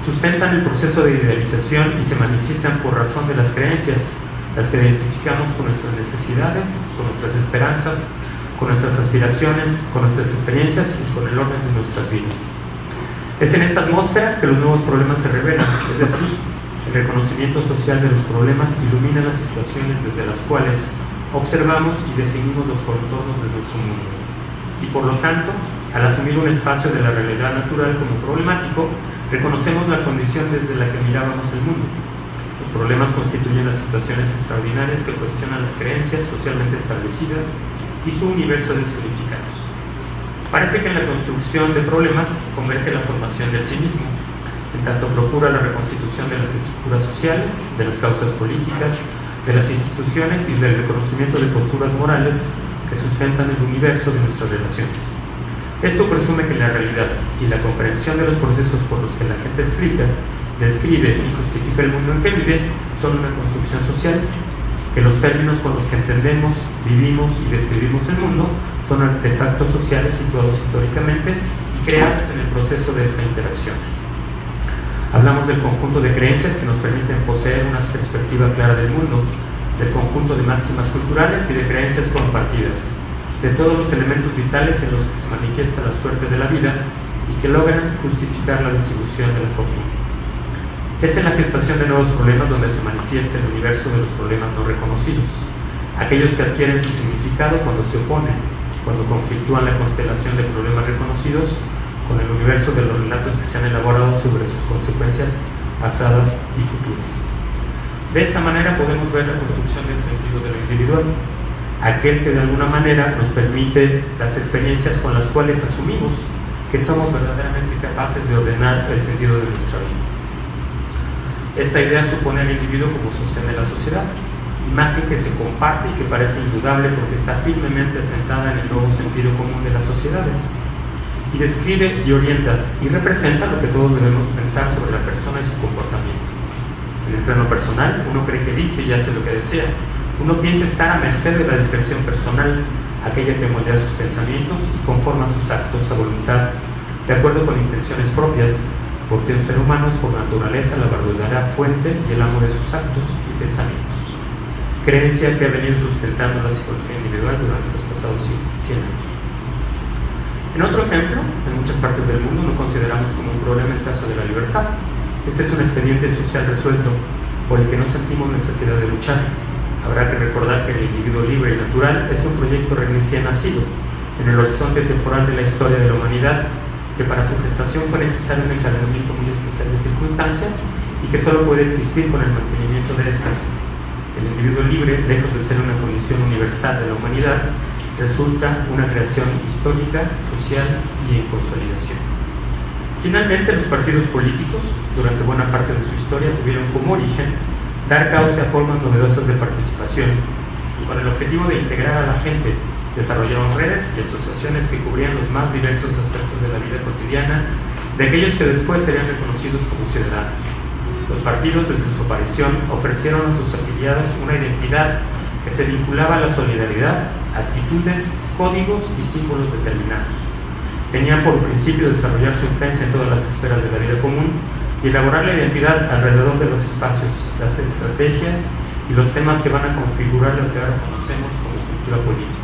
Sustentan el proceso de idealización y se manifiestan por razón de las creencias, las que identificamos con nuestras necesidades, con nuestras esperanzas, con nuestras aspiraciones, con nuestras experiencias y con el orden de nuestras vidas. Es en esta atmósfera que los nuevos problemas se revelan, es decir, el reconocimiento social de los problemas ilumina las situaciones desde las cuales observamos y definimos los contornos de nuestro mundo. Y por lo tanto, al asumir un espacio de la realidad natural como problemático, reconocemos la condición desde la que mirábamos el mundo. Los problemas constituyen las situaciones extraordinarias que cuestionan las creencias socialmente establecidas y su universo de significados. Parece que en la construcción de problemas converge la formación del sí mismo, en tanto procura la reconstitución de las estructuras sociales, de las causas políticas, de las instituciones y del reconocimiento de posturas morales que sustentan el universo de nuestras relaciones. Esto presume que la realidad y la comprensión de los procesos por los que la gente explica, describe y justifica el mundo en que vive son una construcción social, que los términos con los que entendemos, vivimos y describimos el mundo son artefactos sociales situados históricamente y creados en el proceso de esta interacción. Hablamos del conjunto de creencias que nos permiten poseer una perspectiva clara del mundo, del conjunto de máximas culturales y de creencias compartidas, de todos los elementos vitales en los que se manifiesta la suerte de la vida y que logran justificar la distribución de la fortuna. Es en la gestación de nuevos problemas donde se manifiesta el universo de los problemas no reconocidos, aquellos que adquieren su significado cuando se oponen, cuando conflictúan la constelación de problemas reconocidos con el universo de los relatos que se han elaborado sobre sus consecuencias pasadas y futuras. De esta manera podemos ver la construcción del sentido de lo individual, aquel que de alguna manera nos permite las experiencias con las cuales asumimos que somos verdaderamente capaces de ordenar el sentido de nuestra vida. Esta idea supone al individuo como sostén de la sociedad, imagen que se comparte y que parece indudable porque está firmemente asentada en el nuevo sentido común de las sociedades, y describe y orienta y representa lo que todos debemos pensar sobre la persona y su comportamiento. En el plano personal, uno cree que dice y hace lo que desea. Uno piensa estar a merced de la discreción personal, aquella que moldea sus pensamientos y conforma sus actos a voluntad, de acuerdo con intenciones propias, porque un ser humano es por naturaleza la verdadera fuente y el amo de sus actos y pensamientos. Creencia que ha venido sustentando la psicología individual durante los pasados 100 años. En otro ejemplo, en muchas partes del mundo no consideramos como un problema el caso de la libertad. Este es un expediente social resuelto por el que no sentimos necesidad de luchar. Habrá que recordar que el individuo libre y natural es un proyecto recién nacido en el horizonte temporal de la historia de la humanidad, que para su gestación fue necesario un encadenamiento muy especial de circunstancias y que solo puede existir con el mantenimiento de estas. El individuo libre, lejos de ser una condición universal de la humanidad, resulta una creación histórica, social y en consolidación. Finalmente, los partidos políticos, durante buena parte de su historia, tuvieron como origen dar cauce a formas novedosas de participación y con el objetivo de integrar a la gente. Desarrollaron redes y asociaciones que cubrían los más diversos aspectos de la vida cotidiana de aquellos que después serían reconocidos como ciudadanos. Los partidos, desde su aparición, ofrecieron a sus afiliados una identidad que se vinculaba a la solidaridad, actitudes, códigos y símbolos determinados. Tenían por principio desarrollar su influencia en todas las esferas de la vida común y elaborar la identidad alrededor de los espacios, las estrategias y los temas que van a configurar lo que ahora conocemos como cultura política.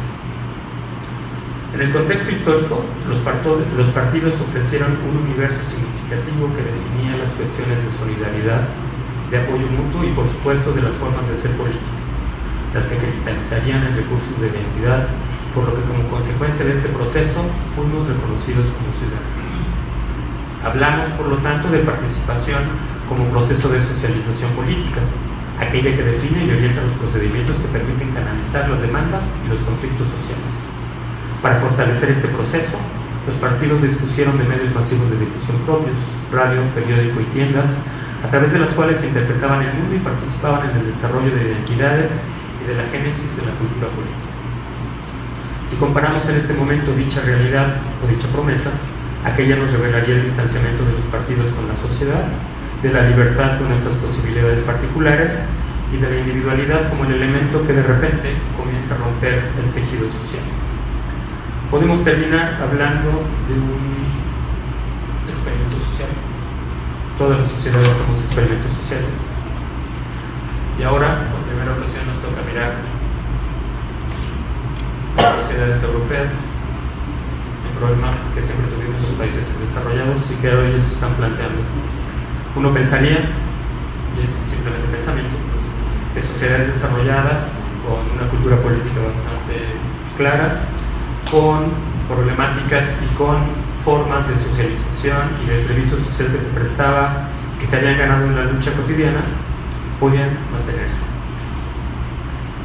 En el contexto histórico, los partidos ofrecieron un universo significativo que definía las cuestiones de solidaridad, de apoyo mutuo y, por supuesto, de las formas de ser política, las que cristalizarían en recursos de identidad, por lo que como consecuencia de este proceso fuimos reconocidos como ciudadanos. Hablamos, por lo tanto, de participación como proceso de socialización política, aquella que define y orienta los procedimientos que permiten canalizar las demandas y los conflictos sociales. Para fortalecer este proceso, los partidos dispusieron de medios masivos de difusión propios, radio, periódico y tiendas, a través de las cuales se interpretaban el mundo y participaban en el desarrollo de identidades y de la génesis de la cultura política. Si comparamos en este momento dicha realidad o dicha promesa, aquella nos revelaría el distanciamiento de los partidos con la sociedad, de la libertad con nuestras posibilidades particulares y de la individualidad como el elemento que de repente comienza a romper el tejido social. Podemos terminar hablando de un experimento social. Todas las sociedades somos experimentos sociales. Y ahora, por primera ocasión, nos toca mirar las sociedades europeas, los problemas que siempre tuvimos en los países desarrollados y que ahora ellos están planteando. Uno pensaría, y es simplemente pensamiento, que sociedades desarrolladas con una cultura política bastante clara, con problemáticas y con formas de socialización y de servicio social que se prestaba, que se habían ganado en la lucha cotidiana, podían mantenerse.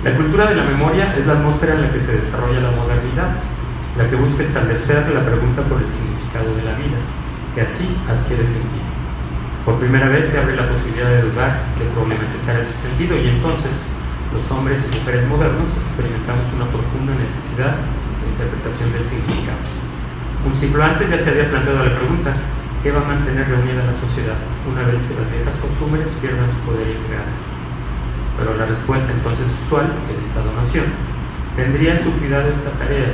La cultura de la memoria es la atmósfera en la que se desarrolla la modernidad, la que busca establecer la pregunta por el significado de la vida, que así adquiere sentido. Por primera vez se abre la posibilidad de dudar, de problematizar ese sentido, y entonces los hombres y mujeres modernos experimentamos una profunda necesidad de interpretación del significado. Un siglo antes ya se había planteado la pregunta: ¿qué va a mantener reunida la sociedad una vez que las viejas costumbres pierdan su poder integral? Pero la respuesta entonces usual, el Estado-Nación, tendría en su cuidado esta tarea.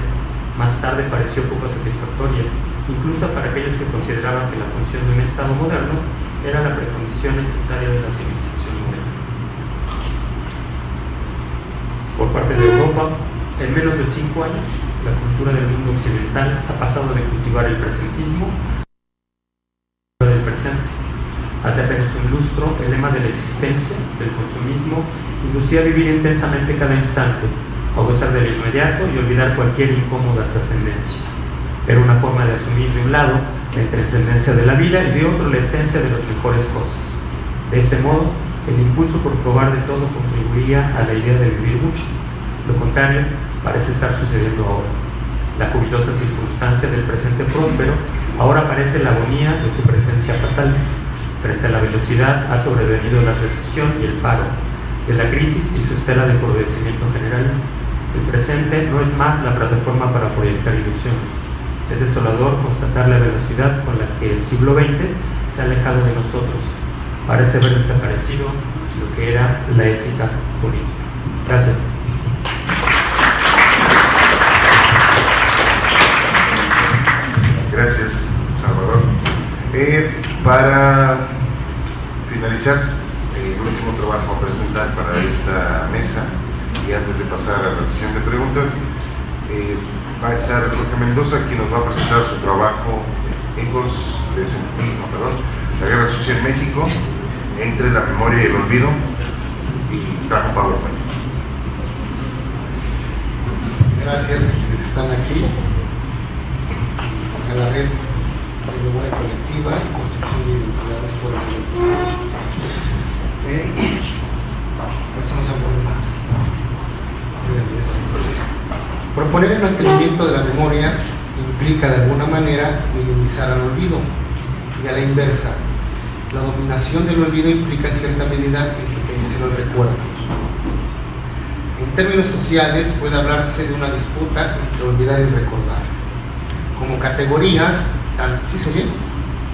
Más tarde pareció poco satisfactoria, incluso para aquellos que consideraban que la función de un Estado moderno era la precondición necesaria de la civilización moderna. Por parte de Europa, en menos de 5 años, la cultura del mundo occidental ha pasado de cultivar el presentismo del presente. Hace apenas un lustro, el lema de la existencia, del consumismo, inducía a vivir intensamente cada instante, a gozar del inmediato y olvidar cualquier incómoda trascendencia. Era una forma de asumir de un lado la intrascendencia de la vida y de otro la esencia de las mejores cosas. De ese modo, el impulso por probar de todo contribuía a la idea de vivir mucho. Lo contrario parece estar sucediendo ahora. La jubilosa circunstancia del presente próspero ahora parece la agonía de su presencia fatal. Frente a la velocidad ha sobrevenido la recesión y el paro, de la crisis y su estela de empobrecimiento general. El presente no es más la plataforma para proyectar ilusiones. Es desolador constatar la velocidad con la que el siglo XX se ha alejado de nosotros. Parece haber desaparecido lo que era la ética política. Gracias. Gracias, Salvador. Para finalizar, el último trabajo a presentar para esta mesa, y antes de pasar a la sesión de preguntas, va a estar Jorge Mendoza, quien nos va a presentar su trabajo la Guerra Sucia en México, entre la memoria y el olvido, y trajo PowerPoint. Gracias a quienes están aquí, a la red de memoria colectiva y construcción de identidades por el personas a poder más. Proponer el mantenimiento de la memoria implica de alguna manera minimizar al olvido, y a la inversa, la dominación del olvido implica en cierta medida enriquecer el recuerdo. En términos sociales puede hablarse de una disputa entre olvidar y recordar. Como categorías, ¿sí se oye?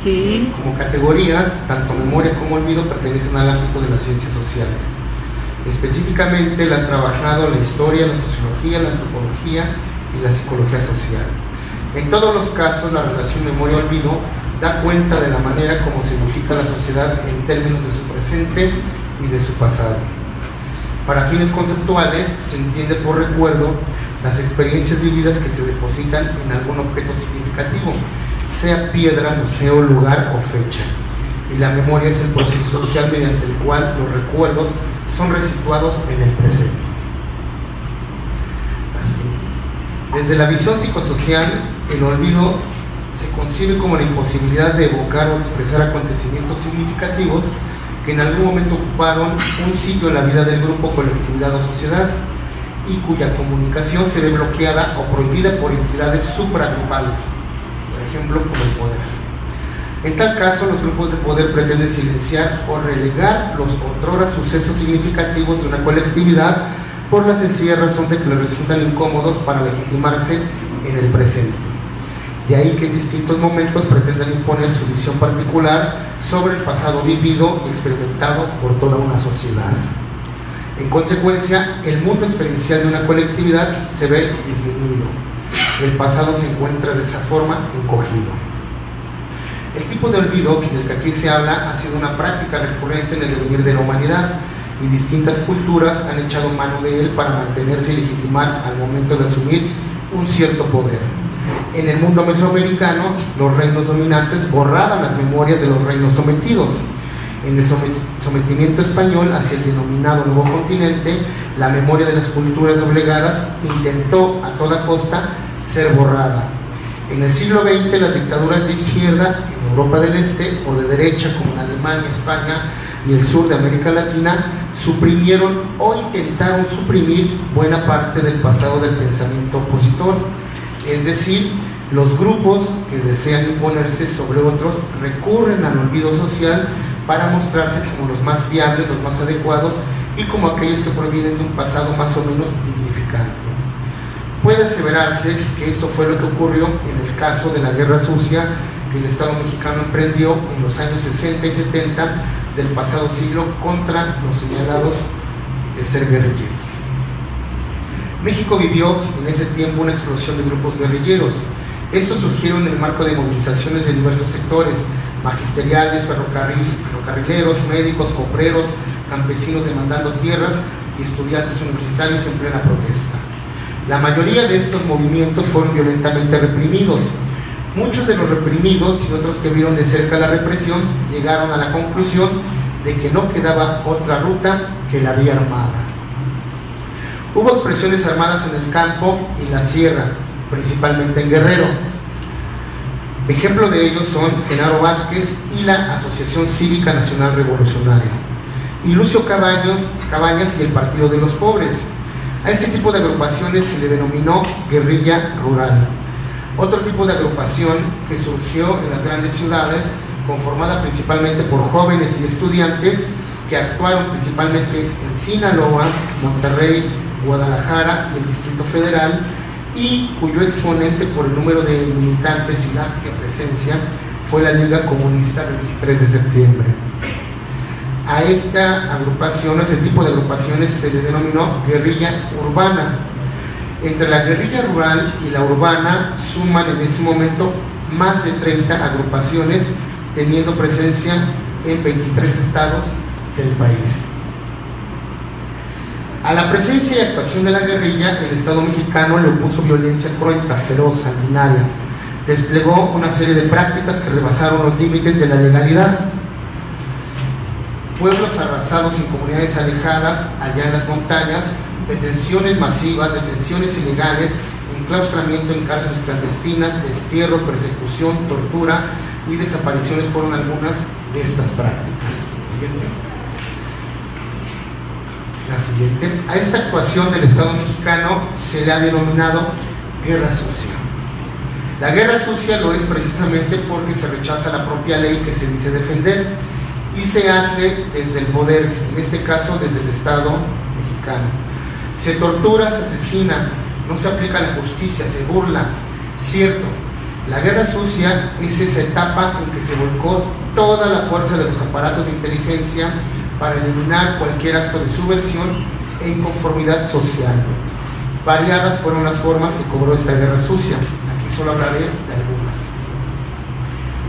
Sí. Como categorías, tanto memoria como olvido pertenecen al ámbito de las ciencias sociales. Específicamente la han trabajado la historia, la sociología, la antropología y la psicología social. En todos los casos, la relación memoria-olvido da cuenta de la manera como se edifica la sociedad en términos de su presente y de su pasado. Para fines conceptuales, se entiende por recuerdo las experiencias vividas que se depositan en algún objeto significativo, sea piedra, museo, lugar o fecha. Y la memoria es el proceso social mediante el cual los recuerdos son resituados en el presente. Desde la visión psicosocial, el olvido se concibe como la imposibilidad de evocar o expresar acontecimientos significativos que en algún momento ocuparon un sitio en la vida del grupo, colectividad o sociedad, y cuya comunicación se ve bloqueada o prohibida por entidades supragrupales, por ejemplo, como el poder. En tal caso, los grupos de poder pretenden silenciar o relegar los otrora sucesos significativos de una colectividad por la sencilla razón de que les resultan incómodos para legitimarse en el presente. De ahí que en distintos momentos pretendan imponer su visión particular sobre el pasado vivido y experimentado por toda una sociedad. En consecuencia, el mundo experiencial de una colectividad se ve disminuido. El pasado se encuentra de esa forma encogido. El tipo de olvido del que aquí se habla ha sido una práctica recurrente en el devenir de la humanidad, y distintas culturas han echado mano de él para mantenerse y legitimar al momento de asumir un cierto poder. En el mundo mesoamericano, los reinos dominantes borraban las memorias de los reinos sometidos. En el sometimiento español hacia el denominado Nuevo Continente, la memoria de las culturas doblegadas intentó a toda costa ser borrada. En el siglo XX, las dictaduras de izquierda en Europa del Este o de derecha, como en Alemania, España y el sur de América Latina, suprimieron o intentaron suprimir buena parte del pasado del pensamiento opositor. Es decir, los grupos que desean imponerse sobre otros recurren al olvido social para mostrarse como los más viables, los más adecuados y como aquellos que provienen de un pasado más o menos dignificante. Puede aseverarse que esto fue lo que ocurrió en el caso de la Guerra Sucia que el Estado mexicano emprendió en los años 60 y 70 del pasado siglo contra los señalados de ser guerrilleros. México vivió en ese tiempo una explosión de grupos guerrilleros. Estos surgieron en el marco de movilizaciones de diversos sectores, magisteriales, ferrocarrileros, médicos, cobreros, campesinos demandando tierras y estudiantes universitarios en plena protesta. La mayoría de estos movimientos fueron violentamente reprimidos. Muchos de los reprimidos y otros que vieron de cerca la represión llegaron a la conclusión de que no quedaba otra ruta que la vía armada. Hubo expresiones armadas en el campo y la sierra, principalmente en Guerrero. Ejemplo de ellos son Genaro Vázquez y la Asociación Cívica Nacional Revolucionaria, y Lucio Cabañas y el Partido de los Pobres. A este tipo de agrupaciones se le denominó guerrilla rural. Otro tipo de agrupación que surgió en las grandes ciudades, conformada principalmente por jóvenes y estudiantes que actuaron principalmente en Sinaloa, Monterrey, Guadalajara y el Distrito Federal, y cuyo exponente por el número de militantes y la amplia presencia fue la Liga Comunista del 23 de septiembre. A esta agrupación, a ese tipo de agrupaciones se le denominó guerrilla urbana. Entre la guerrilla rural y la urbana suman en ese momento más de 30 agrupaciones, teniendo presencia en 23 estados del país. A la presencia y actuación de la guerrilla, el Estado mexicano le opuso violencia cruenta, feroz, sanguinaria. Desplegó una serie de prácticas que rebasaron los límites de la legalidad. Pueblos arrasados en comunidades alejadas, allá en las montañas, detenciones masivas, detenciones ilegales, enclaustramiento en cárceles clandestinas, destierro, persecución, tortura y desapariciones fueron algunas de estas prácticas. Siguiente. La siguiente. A esta actuación del Estado mexicano se le ha denominado guerra sucia. La guerra sucia lo es precisamente porque se rechaza la propia ley que se dice defender y se hace desde el poder, en este caso desde el Estado mexicano. Se tortura, se asesina, no se aplica la justicia, se burla. Cierto, la guerra sucia es esa etapa en que se volcó toda la fuerza de los aparatos de inteligencia para eliminar cualquier acto de subversión e inconformidad social. Variadas fueron las formas que cobró esta guerra sucia. Aquí solo hablaré de algunas.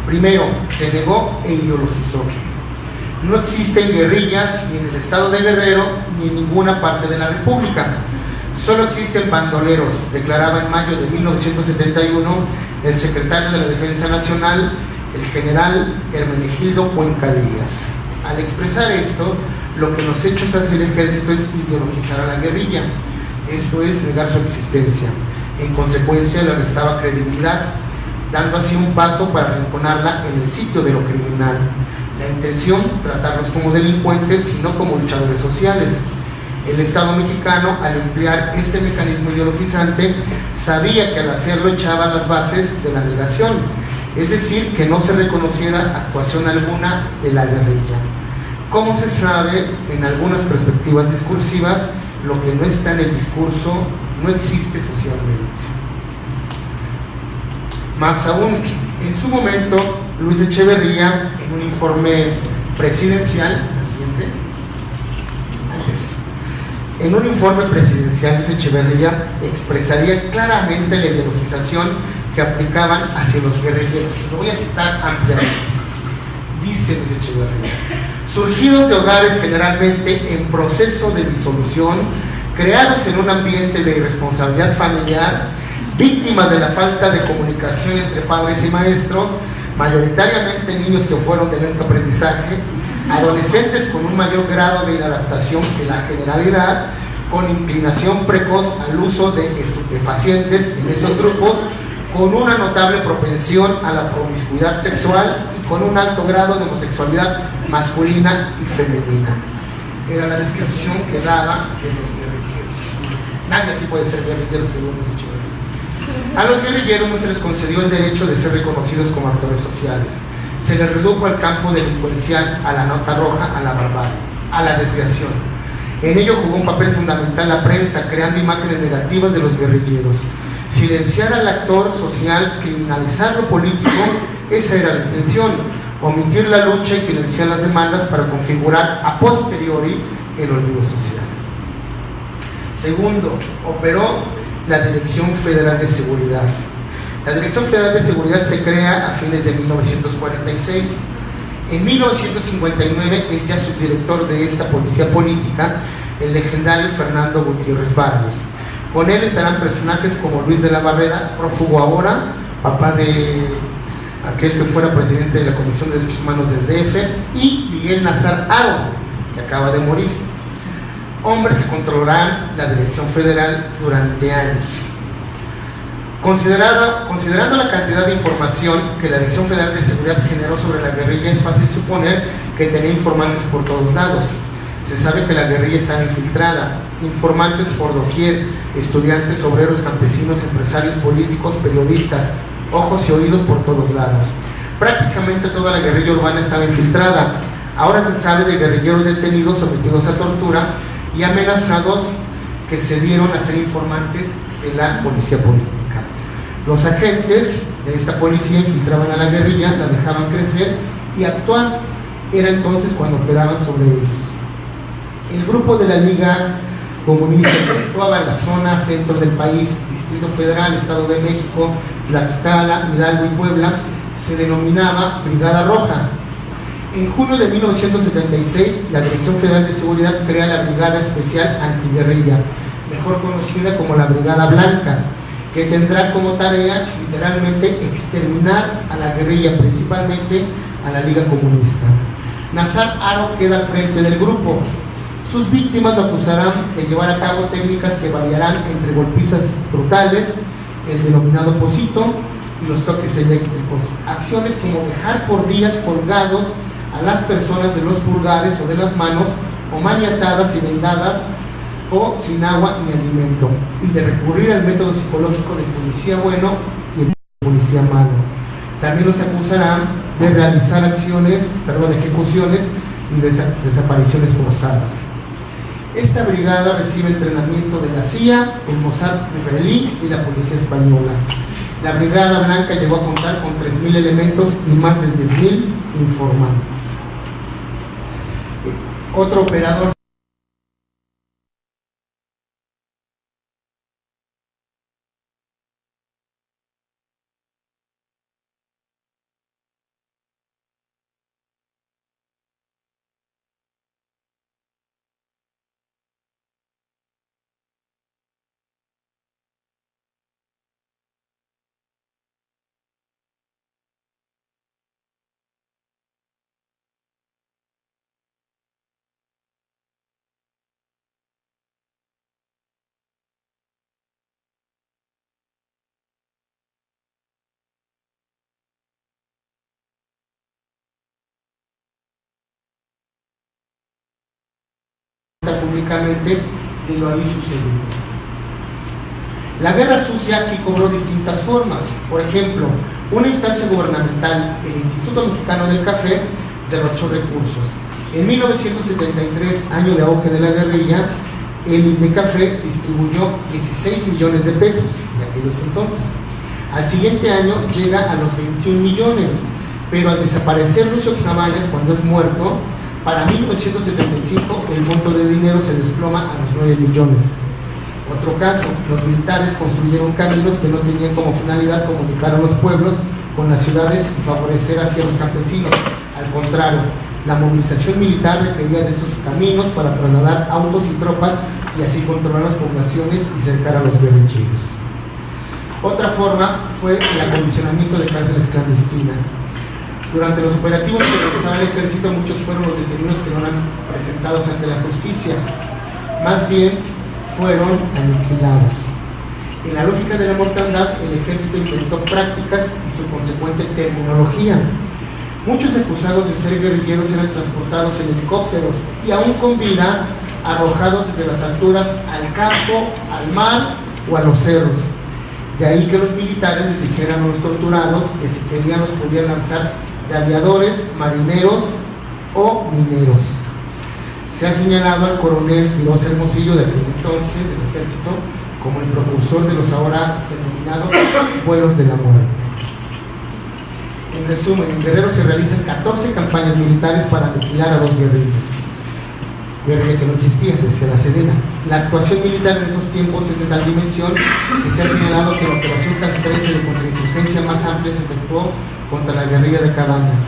Primero, se negó e ideologizó. No existen guerrillas ni en el estado de Guerrero ni en ninguna parte de la República. Solo existen bandoleros, declaraba en mayo de 1971 el secretario de la Defensa Nacional, el general Hermenegildo Cuenca Díaz. Al expresar esto, lo que en los hechos hace el ejército es ideologizar a la guerrilla, esto es negar su existencia. En consecuencia, le restaba credibilidad, dando así un paso para arrinconarla en el sitio de lo criminal. La intención, tratarlos como delincuentes, sino como luchadores sociales. El Estado mexicano, al emplear este mecanismo ideologizante, sabía que al hacerlo echaba las bases de la negación, es decir, que no se reconociera actuación alguna de la guerrilla. Como se sabe, en algunas perspectivas discursivas, lo que no está en el discurso no existe socialmente. Más aún, en su momento, Luis Echeverría, en un informe presidencial, la siguiente, en un informe presidencial, Luis Echeverría expresaría claramente la ideologización que aplicaban hacia los guerrilleros. Lo voy a citar ampliamente. Dice Luis Echeverría: surgidos de hogares generalmente en proceso de disolución, creados en un ambiente de irresponsabilidad familiar, víctimas de la falta de comunicación entre padres y maestros, mayoritariamente niños que fueron de lento aprendizaje, adolescentes con un mayor grado de inadaptación que la generalidad, con inclinación precoz al uso de estupefacientes en esos grupos, con una notable propensión a la promiscuidad sexual y con un alto grado de homosexualidad masculina y femenina. Era la descripción que daba de los guerrilleros. Nadie así puede ser guerrillero, según Luis Echeverría. A los guerrilleros no se les concedió el derecho de ser reconocidos como actores sociales. Se les redujo al campo delincuencial, a la nota roja, a la barbarie, a la desviación. En ello jugó un papel fundamental la prensa, creando imágenes negativas de los guerrilleros. Silenciar al actor social, criminalizar lo político, esa era la intención. Omitir la lucha y silenciar las demandas para configurar a posteriori el olvido social. Segundo, operó la Dirección Federal de Seguridad. La Dirección Federal de Seguridad se crea a fines de 1946. En 1959 es ya subdirector de esta policía política el legendario Fernando Gutiérrez Barrios. Con él estarán personajes como Luis de la Barreda, prófugo ahora, papá de aquel que fuera presidente de la Comisión de Derechos Humanos del DF, y Miguel Nazar Aro, que acaba de morir. Hombres que controlarán la Dirección Federal durante años. Considerando la cantidad de información que la Dirección Federal de Seguridad generó sobre la guerrilla, es fácil suponer que tenía informantes por todos lados. Se sabe que la guerrilla estaba infiltrada, informantes por doquier, estudiantes, obreros, campesinos, empresarios, políticos, periodistas, ojos y oídos por todos lados. Prácticamente toda la guerrilla urbana estaba infiltrada. Ahora se sabe de guerrilleros detenidos, sometidos a tortura y amenazados que se dieron a ser informantes de la policía política. Los agentes de esta policía infiltraban a la guerrilla, la dejaban crecer y actuar. Era entonces cuando operaban sobre ellos. El grupo de la Liga Comunista que actuaba en la zona centro del país, Distrito Federal, Estado de México, Tlaxcala, Hidalgo y Puebla, se denominaba Brigada Roja. En junio de 1976, la Dirección Federal de Seguridad crea la Brigada Especial Antiguerrilla, mejor conocida como la Brigada Blanca, que tendrá como tarea literalmente exterminar a la guerrilla, principalmente a la Liga Comunista. Nazar Haro queda al frente del grupo. Sus víctimas lo acusarán de llevar a cabo técnicas que variarán entre golpizas brutales, el denominado pocito y los toques eléctricos, acciones como dejar por días colgados a las personas de los pulgares o de las manos, o maniatadas y vendadas, o sin agua ni alimento, y de recurrir al método psicológico del policía bueno y el policía malo. También los acusarán de realizar ejecuciones y desapariciones forzadas. Esta brigada recibe entrenamiento de la CIA, el Mossad israelí y la policía española. La Brigada Blanca llegó a contar con 3.000 elementos y más de 10.000 informantes. Otro operador públicamente de lo ahí sucedido. La guerra sucia aquí cobró distintas formas. Por ejemplo, una instancia gubernamental, el Instituto Mexicano del Café, derrochó recursos. En 1973, año de auge de la guerrilla, el INECAFE distribuyó 16 millones de pesos de aquellos entonces. Al siguiente año llega a los 21 millones, pero al desaparecer Lucio Quiñones cuando es muerto, para 1975 el monto de dinero se desploma a los 9 millones. Otro caso, los militares construyeron caminos que no tenían como finalidad comunicar a los pueblos con las ciudades y favorecer hacia los campesinos. Al contrario, la movilización militar requería de esos caminos para trasladar autos y tropas y así controlar las poblaciones y cercar a los guerrilleros. Otra forma fue el acondicionamiento de cárceles clandestinas. Durante los operativos que realizaba el ejército, muchos fueron los detenidos que no eran presentados ante la justicia, más bien fueron aniquilados. En la lógica de la mortandad, el ejército inventó prácticas y su consecuente terminología. Muchos acusados de ser guerrilleros eran transportados en helicópteros y aún con vida arrojados desde las alturas al campo, al mar o a los cerros. De ahí que los militares les dijeran a los torturados que si querían los podían lanzar de aviadores, marineros o mineros. Se ha señalado al coronel Quiroz Hermosillo de aquel entonces del ejército como el propulsor de los ahora denominados vuelos de la muerte. En resumen, en Guerrero se realizan 14 campañas militares para aniquilar a 2 guerrillas. Guerrilla que no existía, decía la Sedena. La actuación militar en esos tiempos es de tal dimensión que se ha señalado que la operación castrense de contrainsurgencia más amplia se efectuó contra la guerrilla de Cabañas.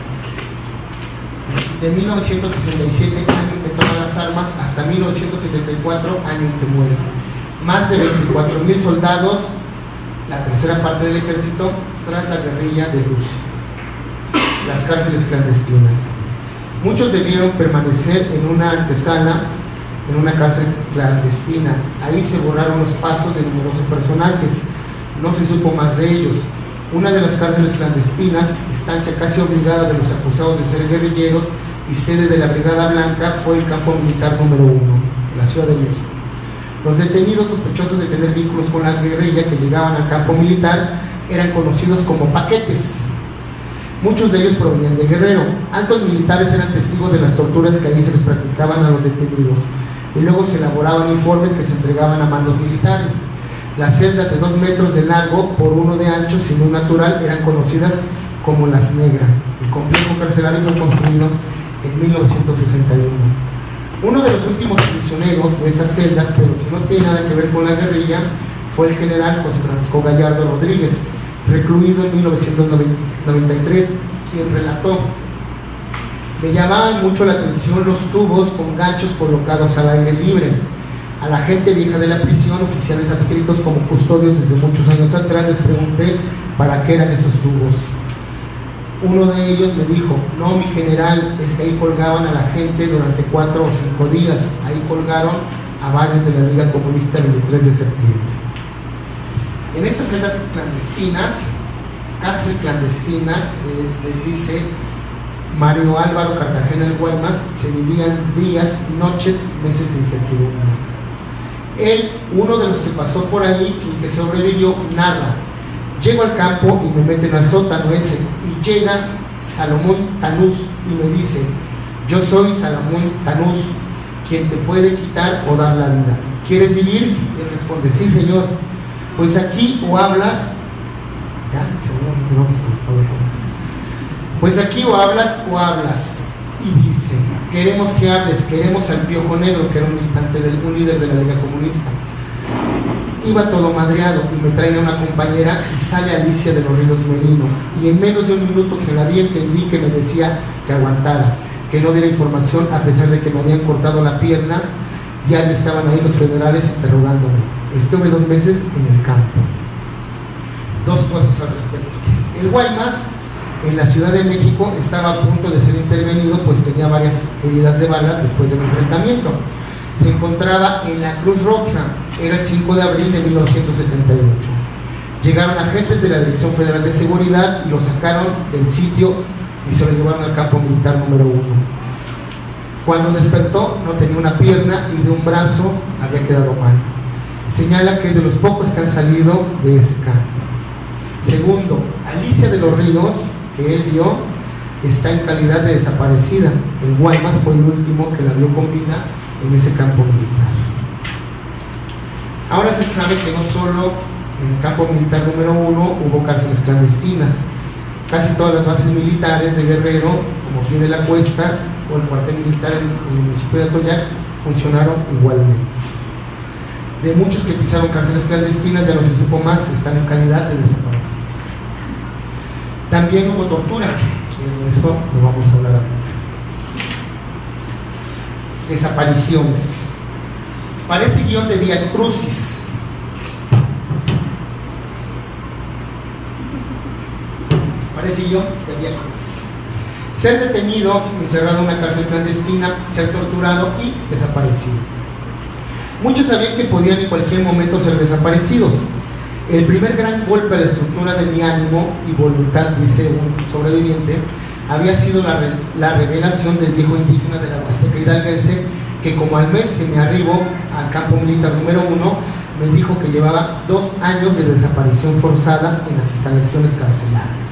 De 1967, año en que toma las armas, hasta 1974, año en que muere. Más de 24.000 soldados, la tercera parte del ejército, tras la guerrilla de Rusia. Las cárceles clandestinas. Muchos debieron permanecer en una antesala, en una cárcel clandestina. Ahí se borraron los pasos de numerosos personajes. No se supo más de ellos. Una de las cárceles clandestinas, estancia casi obligada de los acusados de ser guerrilleros y sede de la Brigada Blanca, fue el campo militar número 1, en la Ciudad de México. Los detenidos sospechosos de tener vínculos con la guerrilla que llegaban al campo militar eran conocidos como paquetes. Muchos de ellos provenían de Guerrero. Altos militares eran testigos de las torturas que allí se les practicaban a los detenidos, y luego se elaboraban informes que se entregaban a mandos militares. Las celdas de 2 metros de largo por 1 de ancho, sin luz natural, eran conocidas como las negras. El complejo carcelario fue construido en 1961. Uno de los últimos prisioneros de esas celdas, pero que no tiene nada que ver con la guerrilla, fue el general José Francisco Gallardo Rodríguez, recluido en 1993, quien relató: Me llamaban mucho la atención los tubos con ganchos colocados al aire libre. A la gente vieja de la prisión, oficiales adscritos como custodios desde muchos años atrás, les pregunté para qué eran esos tubos. Uno de ellos me dijo: no, mi general, es que ahí colgaban a la gente durante 4 o 5 días. Ahí colgaron a varios de la Liga Comunista el 23 de septiembre. En estas celdas clandestinas, cárcel clandestina, les dice Mario Álvaro Cartagena el Guaymas, se vivían días, noches, meses de incertidumbre. Él, uno de los que pasó por ahí y que sobrevivió, narra: llego al campo y me meten al sótano ese, y llega Salomón Tanús y me dice: yo soy Salomón Tanús, quien te puede quitar o dar la vida. ¿Quieres vivir? Y responde: sí, señor. Pues aquí o hablas, pues aquí o hablas. Y dice: queremos que hables, queremos al Piojo Negro, que era un líder de la Liga Comunista. Iba todo madreado y me traen a una compañera y sale Alicia de los Ríos Merino, y en menos de un minuto que la vi entendí que me decía que aguantara, que no diera información a pesar de que me habían cortado la pierna. Diario estaban ahí los federales interrogándome. Estuve 2 meses en el campo. 2 cosas al respecto. El Guaymas, en la Ciudad de México, estaba a punto de ser intervenido, pues tenía varias heridas de balas después del enfrentamiento. Se encontraba en la Cruz Roja, era el 5 de abril de 1978. Llegaron agentes de la Dirección Federal de Seguridad y lo sacaron del sitio y se lo llevaron al campo militar número 1. Cuando despertó no tenía una pierna y de un brazo había quedado mal. Señala que es de los pocos que han salido de ese campo. Segundo, Alicia de los Ríos, que él vio, está en calidad de desaparecida. El Guaymas fue el último que la vio con vida en ese campo militar. Ahora se sabe que no solo en el campo militar número 1 hubo cárceles clandestinas. Casi todas las bases militares de Guerrero, como Pie de la Cuesta o el cuartel militar en el municipio de Atoyac, funcionaron igualmente. De muchos que pisaron cárceles clandestinas ya no se supo más, están en calidad de desaparecidos. También hubo tortura, de eso lo vamos a hablar ahora. Desapariciones. Parece guión de Vía Crucis. Parece guión de Vía Crucis. Ser detenido, encerrado en una cárcel clandestina, ser torturado y desaparecido. Muchos sabían que podían en cualquier momento ser desaparecidos. El primer gran golpe a la estructura de mi ánimo y voluntad, dice un sobreviviente, había sido la revelación del viejo indígena de la Huasteca hidalguense, que como al mes que me arribó al campo militar número 1, me dijo que llevaba 2 años de desaparición forzada en las instalaciones carcelarias.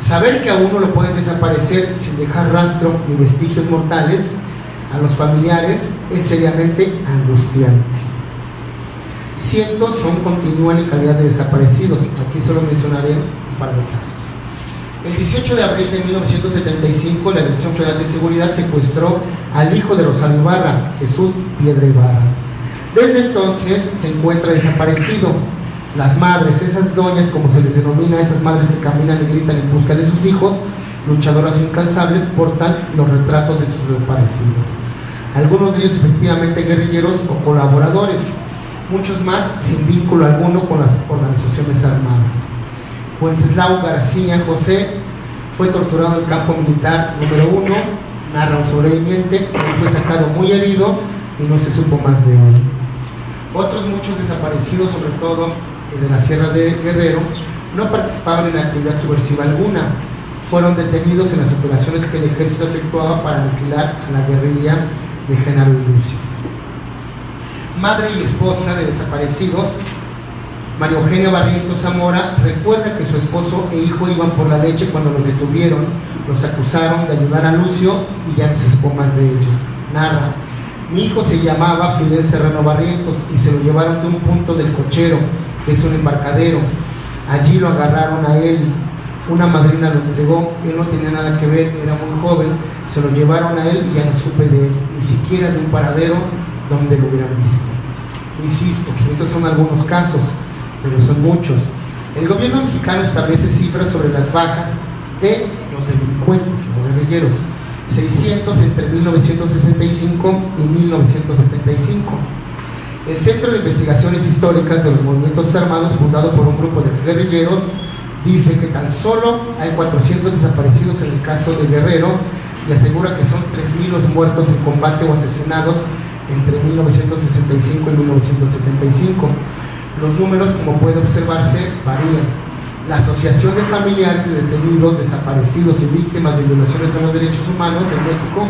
Saber que a uno lo pueden desaparecer sin dejar rastro ni vestigios mortales a los familiares es seriamente angustiante. Cientos continúan en calidad de desaparecidos. Aquí solo mencionaré un par de casos. El 18 de abril de 1975, la Dirección Federal de Seguridad secuestró al hijo de Rosario Ibarra, Jesús Piedra Ibarra. Desde entonces se encuentra desaparecido. Las madres, esas doñas, como se les denomina a esas madres que caminan y gritan en busca de sus hijos, luchadoras incansables, portan los retratos de sus desaparecidos. Algunos de ellos efectivamente guerrilleros o colaboradores, muchos más sin vínculo alguno con las organizaciones armadas. Wenceslao García José fue torturado en el campo militar número 1, narra un sobreviviente, él fue sacado muy herido y no se supo más de él. Otros muchos desaparecidos, sobre todo de la Sierra de Guerrero, no participaban en actividad subversiva alguna. Fueron detenidos en las operaciones que el ejército efectuaba para aniquilar a la guerrilla de Genaro y Lucio. Madre y esposa de desaparecidos, María Eugenia Barrientos Zamora, recuerda que su esposo e hijo iban por la leche cuando los detuvieron, los acusaron de ayudar a Lucio y ya no se supo más de ellos. Narra: mi hijo se llamaba Fidel Serrano Barrientos y se lo llevaron de un punto del Cochero, que es un embarcadero. Allí lo agarraron a él, una madrina lo entregó, él no tenía nada que ver, era muy joven, se lo llevaron a él y ya no supe de él, ni siquiera de un paradero donde lo hubieran visto. Insisto, que estos son algunos casos, pero son muchos. El gobierno mexicano establece cifras sobre las bajas de los delincuentes o guerrilleros. 600 entre 1965 y 1975. El Centro de Investigaciones Históricas de los Movimientos Armados, fundado por un grupo de exguerrilleros, dice que tan solo hay 400 desaparecidos en el caso de Guerrero y asegura que son 3.000 los muertos en combate o asesinados entre 1965 y 1975. Los números, como puede observarse, varían. La Asociación de Familiares de Detenidos, Desaparecidos y Víctimas de Violaciones a los Derechos Humanos en México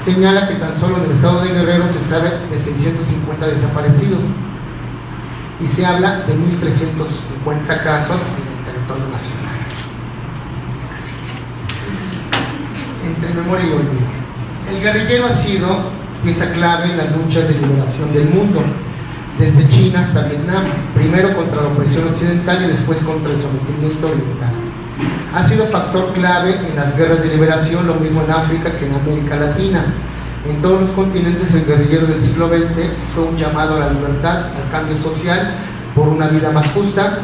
señala que tan solo en el estado de Guerrero se sabe de 650 desaparecidos y se habla de 1.350 casos en el territorio nacional. Entre memoria y olvido. El guerrillero ha sido pieza clave en las luchas de liberación del mundo, desde China hasta Vietnam, primero contra la opresión occidental y después contra el sometimiento oriental. Ha sido factor clave en las guerras de liberación, lo mismo en África que en América Latina. En todos los continentes el guerrillero del siglo XX fue un llamado a la libertad, al cambio social, por una vida más justa,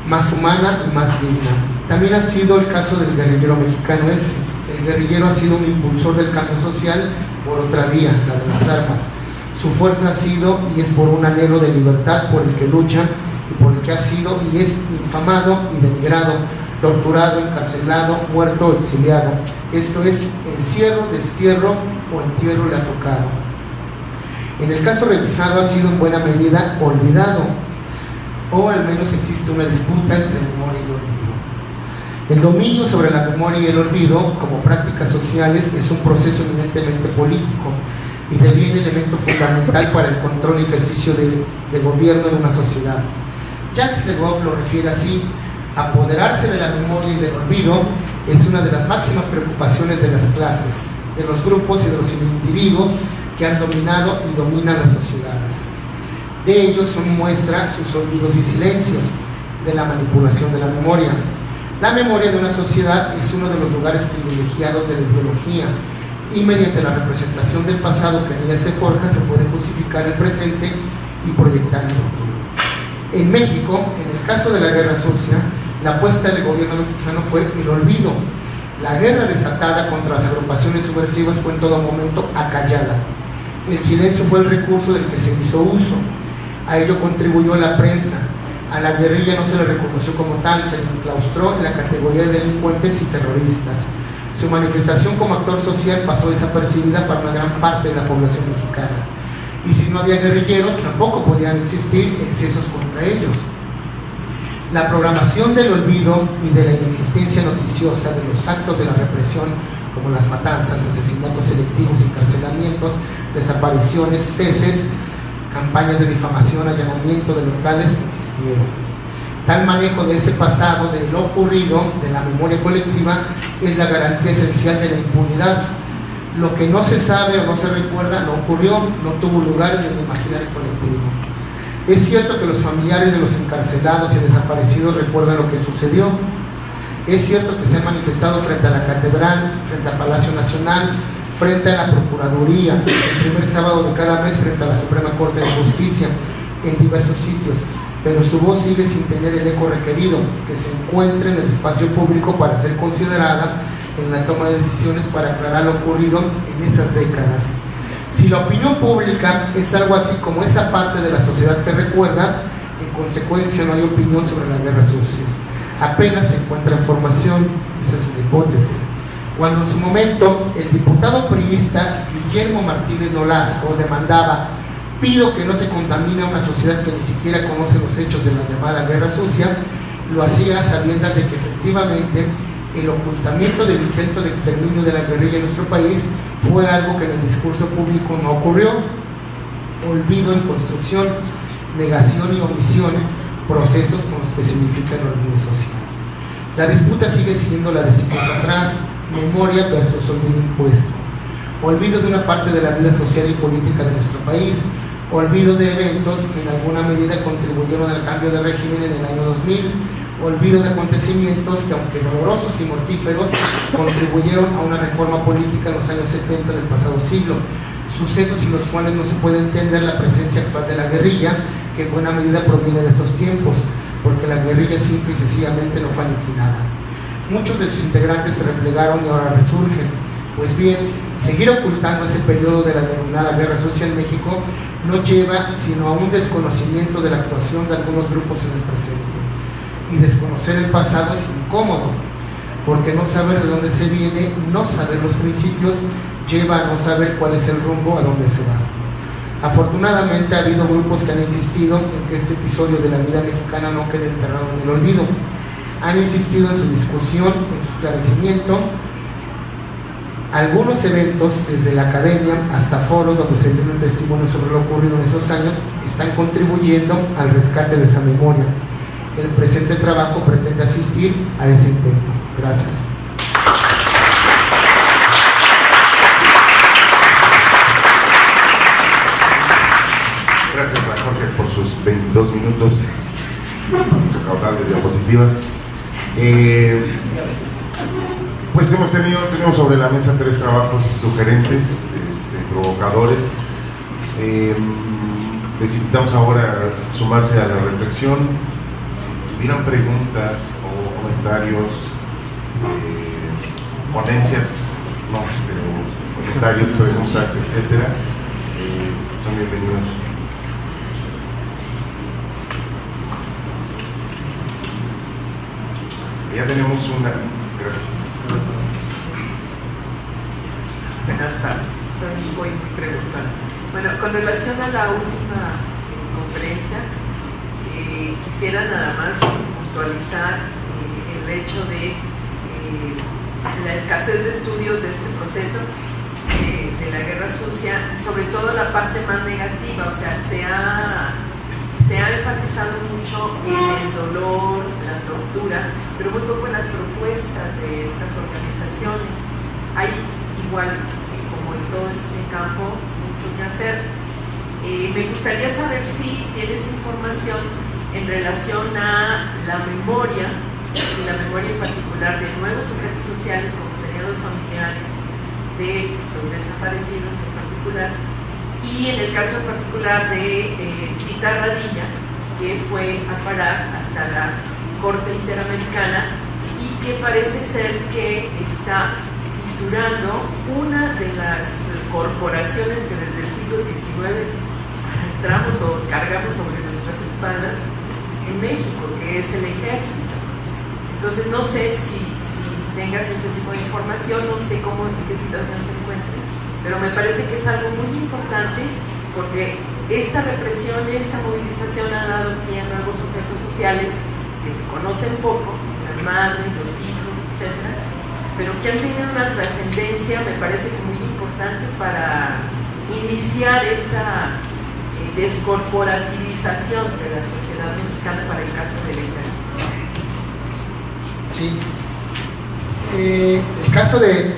más humana y más digna. También ha sido el caso del guerrillero mexicano ese. El guerrillero ha sido un impulsor del cambio social por otra vía, la de las armas. Su fuerza ha sido y es por un anhelo de libertad por el que lucha y por el que ha sido y es infamado y denigrado, torturado, encarcelado, muerto o exiliado. Esto es, encierro, destierro o entierro le ha tocado. En el caso revisado ha sido en buena medida olvidado, o al menos existe una disputa entre memoria y olvido. El dominio sobre la memoria y el olvido como prácticas sociales es un proceso eminentemente político y deviene elemento fundamental para el control y ejercicio de gobierno en una sociedad. Jacques Le Goff lo refiere así: apoderarse de la memoria y del olvido es una de las máximas preocupaciones de las clases, de los grupos y de los individuos que han dominado y dominan las sociedades. De ellos son muestra sus olvidos y silencios, de la manipulación de la memoria. La memoria de una sociedad es uno de los lugares privilegiados de la ideología, y mediante la representación del pasado que en ella se forja se puede justificar el presente y proyectar el futuro. En México, en el caso de la Guerra Sucia, la apuesta del gobierno mexicano fue el olvido. La guerra desatada contra las agrupaciones subversivas fue en todo momento acallada. El silencio fue el recurso del que se hizo uso. A ello contribuyó la prensa. A la guerrilla no se le reconoció como tal, se le enclaustró en la categoría de delincuentes y terroristas. Su manifestación como actor social pasó desapercibida para una gran parte de la población mexicana. Y si no había guerrilleros, tampoco podían existir excesos contra ellos. La programación del olvido y de la inexistencia noticiosa de los actos de la represión, como las matanzas, asesinatos selectivos, encarcelamientos, desapariciones, ceses, campañas de difamación, allanamiento de locales, existieron. Tal manejo de ese pasado, de lo ocurrido, de la memoria colectiva, es la garantía esencial de la impunidad. Lo que no se sabe o no se recuerda no ocurrió, no tuvo lugar en el imaginario colectivo. Es cierto que los familiares de los encarcelados y desaparecidos recuerdan lo que sucedió. Es cierto que se han manifestado frente a la Catedral, frente al Palacio Nacional, frente a la Procuraduría, el primer sábado de cada mes frente a la Suprema Corte de Justicia, en diversos sitios, pero su voz sigue sin tener el eco requerido, que se encuentre en el espacio público para ser considerada en la toma de decisiones para aclarar lo ocurrido en esas décadas. Si la opinión pública es algo así como esa parte de la sociedad que recuerda, en consecuencia no hay opinión sobre la Guerra Sucia. Apenas se encuentra en formación, esa es una hipótesis. Cuando en su momento el diputado priista Guillermo Martínez Nolasco demandaba: pido que no se contamine una sociedad que ni siquiera conoce los hechos de la llamada Guerra Sucia, lo hacía a sabiendas de que efectivamente el ocultamiento del intento de exterminio de la guerrilla en nuestro país fue algo que en el discurso público no ocurrió. Olvido en construcción, negación y omisión, procesos con los que significa el olvido social. La disputa sigue siendo la de siglos atrás, memoria versus olvido impuesto. Olvido de una parte de la vida social y política de nuestro país, olvido de eventos que en alguna medida contribuyeron al cambio de régimen en el año 2000, olvido de acontecimientos que, aunque dolorosos y mortíferos, contribuyeron a una reforma política en los años 70 del pasado siglo, sucesos en los cuales no se puede entender la presencia actual de la guerrilla, que en buena medida proviene de esos tiempos, porque la guerrilla simple y sencillamente no fue aniquilada. Muchos de sus integrantes se replegaron y ahora resurgen. Pues bien, seguir ocultando ese periodo de la denominada Guerra Sucia en México no lleva sino a un desconocimiento de la actuación de algunos grupos en el presente. Y desconocer el pasado es incómodo, porque no saber de dónde se viene, no saber los principios, lleva a no saber cuál es el rumbo a dónde se va. Afortunadamente ha habido grupos que han insistido en que este episodio de la vida mexicana no quede enterrado en el olvido. Han insistido en su discusión, en su esclarecimiento. Algunos eventos, desde la academia hasta foros donde se tienen testimonios sobre lo ocurrido en esos años, están contribuyendo al rescate de esa memoria. El presente trabajo pretende asistir a ese intento. Gracias. Gracias a Jorge por sus 22 minutos y su caudal de diapositivas. Pues tenemos sobre la mesa 3 trabajos sugerentes, provocadores. Les invitamos ahora a sumarse a la reflexión. Si tuvieran preguntas o comentarios, ponencias, no, pero comentarios, preguntas, etcétera, son bienvenidos. Ya tenemos una. Gracias. Buenas tardes, voy preguntando. Bueno, con relación a la última conferencia, quisiera nada más puntualizar el hecho de la escasez de estudios de este proceso de la guerra sucia y sobre todo la parte más negativa, o sea, se ha enfatizado mucho en el dolor, la tortura, pero muy poco en las propuestas de estas organizaciones. Hay igual, como en todo este campo, mucho que hacer. Me gustaría saber si tienes información en relación a la memoria, y la memoria en particular de nuevos sujetos sociales como serían los familiares de los desaparecidos en particular, y en el caso en particular de Tita Radilla, que fue a parar hasta la Corte Interamericana y que parece ser que está fisurando una de las corporaciones que desde el siglo XIX arrastramos o cargamos sobre nuestras espaldas en México, que es el ejército. Entonces no sé si tengas ese tipo de información, no sé cómo, en qué situación se encuentra, pero me parece que es algo muy importante porque esta represión, esta movilización ha dado pie a nuevos sujetos sociales que se conocen poco, la madre, los hijos, etc., pero que han tenido una trascendencia, me parece que muy importante para iniciar esta descorporativización de la sociedad mexicana para el caso del ejército. Sí. El caso de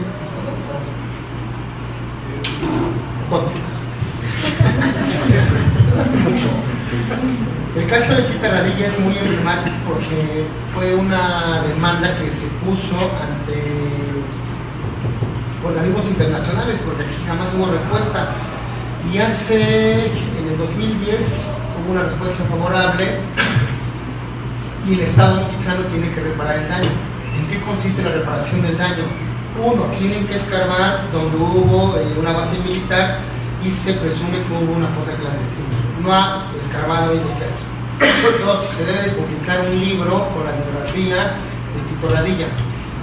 el caso de Tita Radilla es muy emblemático porque fue una demanda que se puso ante organismos internacionales, porque aquí jamás hubo respuesta, y en el 2010 hubo una respuesta favorable y el Estado mexicano tiene que reparar el daño. ¿En qué consiste la reparación del daño? Uno, tienen que escarbar donde hubo una base militar y se presume que hubo una fosa clandestina. No ha escarbado el ejército. Dos, se debe de publicar un libro con la biografía de Tito Radilla.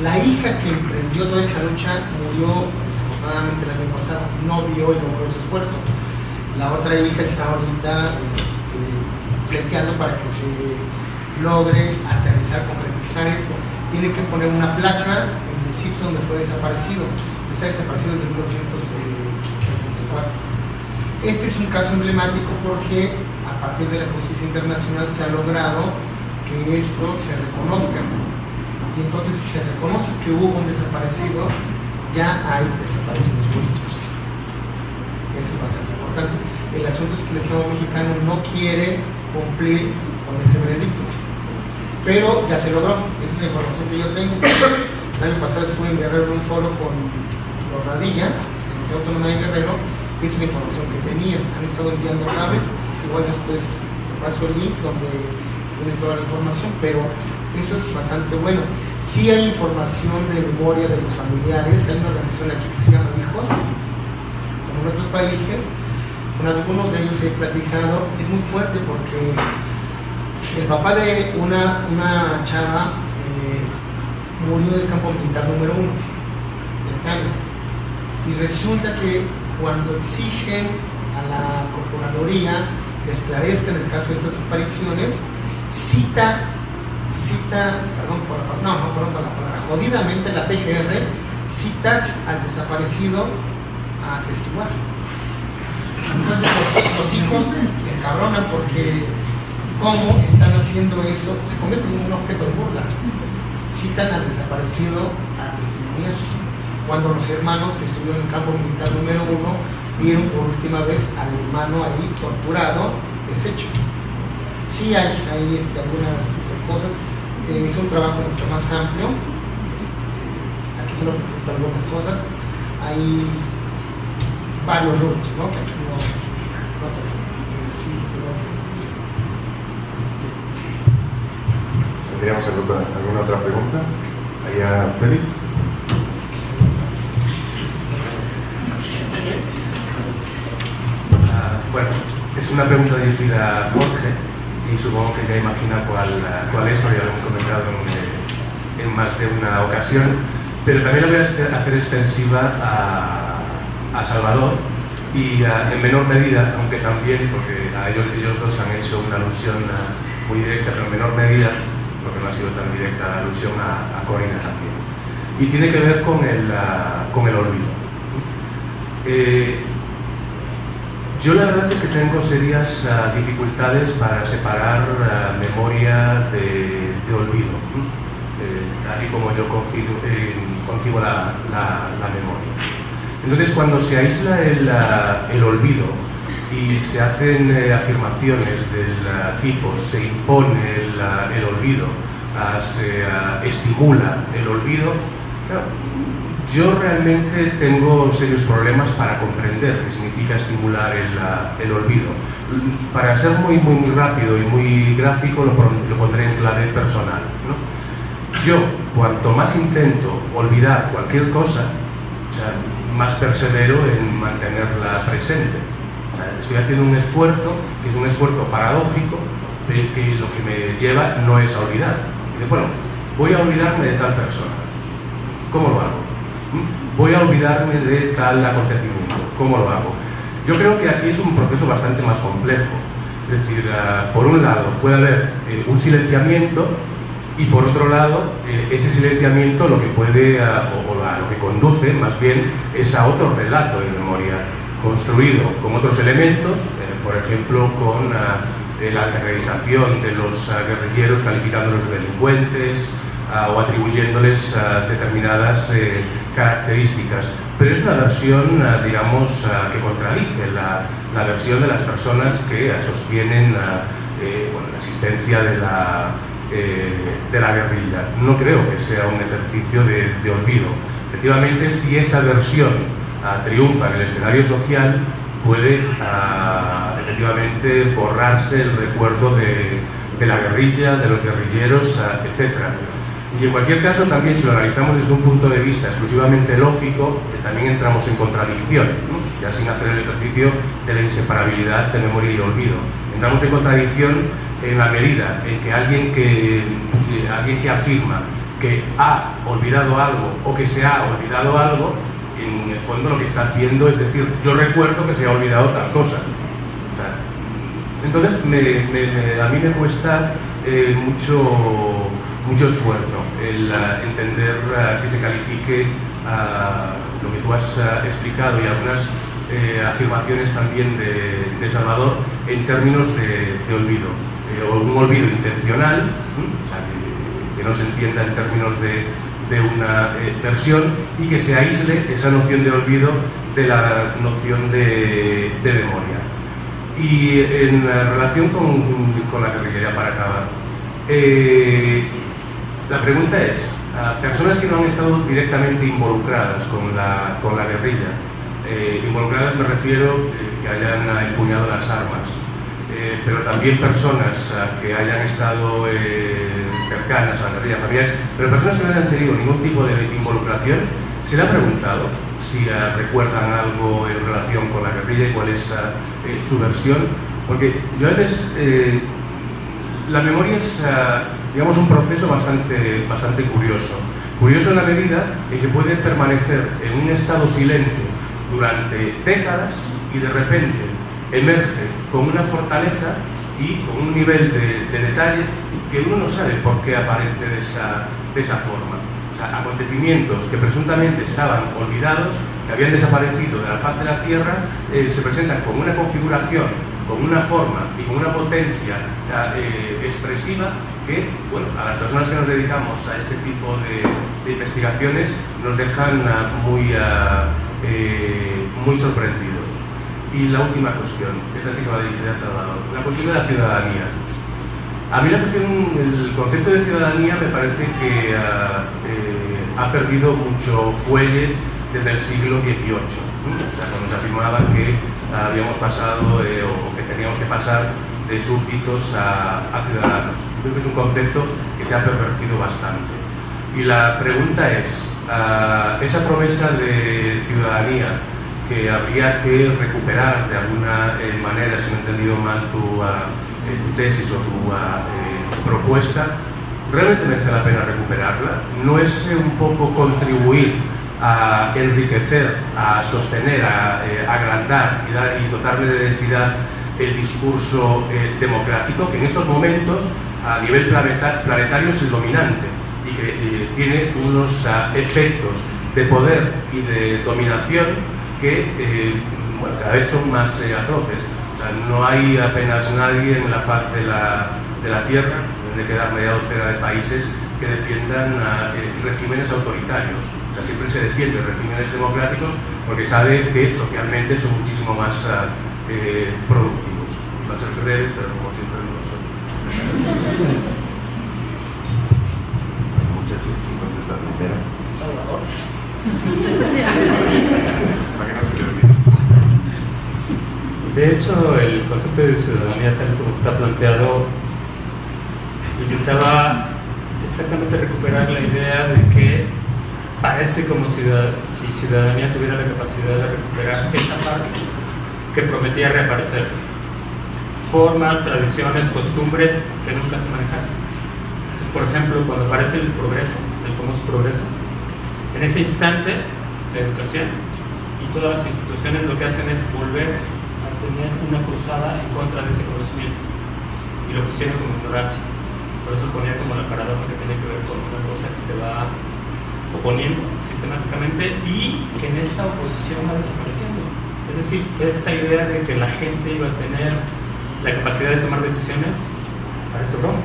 La hija que emprendió toda esta lucha murió desafortunadamente el año pasado, no vio y no logró su esfuerzo. La otra hija está ahorita pleiteando para que se logre aterrizar, concretizar esto. Tiene que poner una placa en el sitio donde fue desaparecido. Está desaparecido desde 1984. Este es un caso emblemático porque a partir de la justicia internacional se ha logrado que esto se reconozca. Y entonces, si se reconoce que hubo un desaparecido, ya hay desaparecidos políticos. Eso es bastante importante. El asunto es que el Estado mexicano no quiere cumplir con ese veredicto. Pero ya se logró, esa es la información que yo tengo. El año pasado estuve en Guerrero en un foro con los Radilla, la Universidad Autónoma de Guerrero, y esa es la información que tenían. Han estado enviando claves, igual después paso el link donde tienen toda la información, pero eso es bastante bueno. Sí hay información de memoria de los familiares, hay una organización aquí que se llama Hijos, como en otros países, con algunos de ellos he platicado. Es muy fuerte porque el papá de una chava murió en el campo militar número 1 de Cana, y resulta que cuando exigen a la Procuraduría que esclarezca en el caso de estas desapariciones, cita, jodidamente la PGR cita al desaparecido a testiguar. Entonces los hijos se encabronan porque ¿cómo están haciendo eso? Se convierte en un objeto de burla. Citan al desaparecido a testimoniar, cuando los hermanos que estuvieron en el campo militar número 1 vieron por última vez al hermano ahí torturado, deshecho. Sí hay algunas cosas, es un trabajo mucho más amplio. Aquí solo presento algunas cosas. Hay varios rubros, ¿no? Que aquí no sí. ¿Tendríamos alguna otra pregunta? Allá, Félix. Bueno, es una pregunta dirigida a Jorge y supongo que ya imagina cuál es, porque ya lo hemos comentado en más de una ocasión, pero también la voy a hacer extensiva a Salvador y en menor medida, aunque también, porque a ellos dos han hecho una alusión muy directa, pero en menor medida, porque no ha sido tan directa la alusión a Corina también. Y tiene que ver con el olvido. Yo la verdad es que tengo serias dificultades para separar memoria de olvido, tal y como yo concibo la memoria. Entonces, cuando se aísla el olvido y se hacen afirmaciones del tipo se impone el olvido, se estimula el olvido, yo realmente tengo serios problemas para comprender qué significa estimular el olvido. Para ser muy rápido y muy gráfico lo pondré en clave personal, ¿no? Yo, cuanto más intento olvidar cualquier cosa, o sea, más persevero en mantenerla presente. O sea, estoy haciendo un esfuerzo, que es un esfuerzo paradójico, que lo que me lleva no es a olvidar. Dice, bueno, voy a olvidarme de tal persona. ¿Cómo lo hago? Voy a olvidarme de tal acontecimiento. ¿Cómo lo hago? Yo creo que aquí es un proceso bastante más complejo. Es decir, por un lado puede haber un silenciamiento y por otro lado ese silenciamiento lo que puede, o lo que conduce más bien, es a otro relato de memoria construido con otros elementos, por ejemplo con la desacreditación de los guerrilleros, calificándolos de delincuentes, o atribuyéndoles determinadas características. Pero es una versión, digamos, que contradice la versión de las personas que sostienen la existencia de la guerrilla. No creo que sea un ejercicio de olvido. Efectivamente, si esa versión triunfa en el escenario social, puede efectivamente borrarse el recuerdo de la guerrilla, de los guerrilleros, etc. Y en cualquier caso, también si lo analizamos desde un punto de vista exclusivamente lógico, también entramos en contradicción, ¿no? Ya sin hacer el ejercicio de la inseparabilidad de memoria y olvido. Entramos en contradicción en la medida en que alguien que afirma que ha olvidado algo o que se ha olvidado algo, en el fondo lo que está haciendo es decir, yo recuerdo que se ha olvidado tal cosa. Entonces, a mí me cuesta mucho esfuerzo el entender que se califique lo que tú has explicado y algunas afirmaciones también de Salvador en términos de olvido, o un olvido intencional, o sea, que no se entienda en términos de una versión, y que se aísle esa noción de olvido de la noción de memoria. Y en relación con la guerrilla, para acabar, la pregunta es, personas que no han estado directamente involucradas con la guerrilla, involucradas me refiero que hayan empuñado las armas, pero también personas que hayan estado cercanas a la guerrilla, familiares, pero personas que no hayan tenido ningún tipo de involucración, ¿se le ha preguntado si recuerdan algo en relación con la guerrilla y cuál es su versión? Porque yo a veces, la memoria es, digamos, un proceso bastante curioso. Curioso en la medida en que puede permanecer en un estado silente durante décadas y de repente emerge con una fortaleza y con un nivel de detalle que uno no sabe por qué aparece de esa forma. O sea, acontecimientos que presuntamente estaban olvidados, que habían desaparecido de la faz de la Tierra, se presentan con una configuración, con una forma y con una potencia expresiva que, bueno, a las personas que nos dedicamos a este tipo de investigaciones nos dejan muy sorprendidos. Y la última cuestión, que esa sí que va dirigida a Salvador, la cuestión de la ciudadanía. A mí el concepto de ciudadanía me parece que ha perdido mucho fuelle desde el siglo XVIII. O sea, cuando se afirmaba que habíamos pasado o que teníamos que pasar de súbditos a ciudadanos. Creo que es un concepto que se ha pervertido bastante. Y la pregunta es, esa promesa de ciudadanía que habría que recuperar de alguna manera, si no he entendido mal tu tesis o tu propuesta, ¿realmente merece la pena recuperarla? ¿No es un poco contribuir a enriquecer, a sostener, a agrandar y dotarle de densidad el discurso democrático, que en estos momentos a nivel planetario es el dominante y que tiene unos efectos de poder y de dominación que cada vez son más atroces? O sea, no hay apenas nadie en la faz de la Tierra, deben de quedar media docena de países que defiendan regímenes autoritarios. O sea, siempre se defienden regímenes democráticos porque sabe que socialmente son muchísimo más productivos. Va a ser breve, pero como siempre no lo son. Muchachos, ¿quién contesta primero? Salvador. Para que no se le olvide. De hecho, el concepto de ciudadanía, tal como está planteado, intentaba exactamente recuperar la idea de que parece como si ciudadanía tuviera la capacidad de recuperar esa parte que prometía reaparecer. Formas, tradiciones, costumbres que nunca se manejaron. Pues, por ejemplo, cuando aparece el progreso, el famoso progreso, en ese instante, la educación y todas las instituciones lo que hacen es volver a tener una cruzada en contra de ese conocimiento y lo pusieron como ignorancia. Por eso lo ponía como la paradoja que tiene que ver con una cosa que se va oponiendo sistemáticamente y que en esta oposición va desapareciendo. Es decir, esta idea de que la gente iba a tener la capacidad de tomar decisiones parece broma.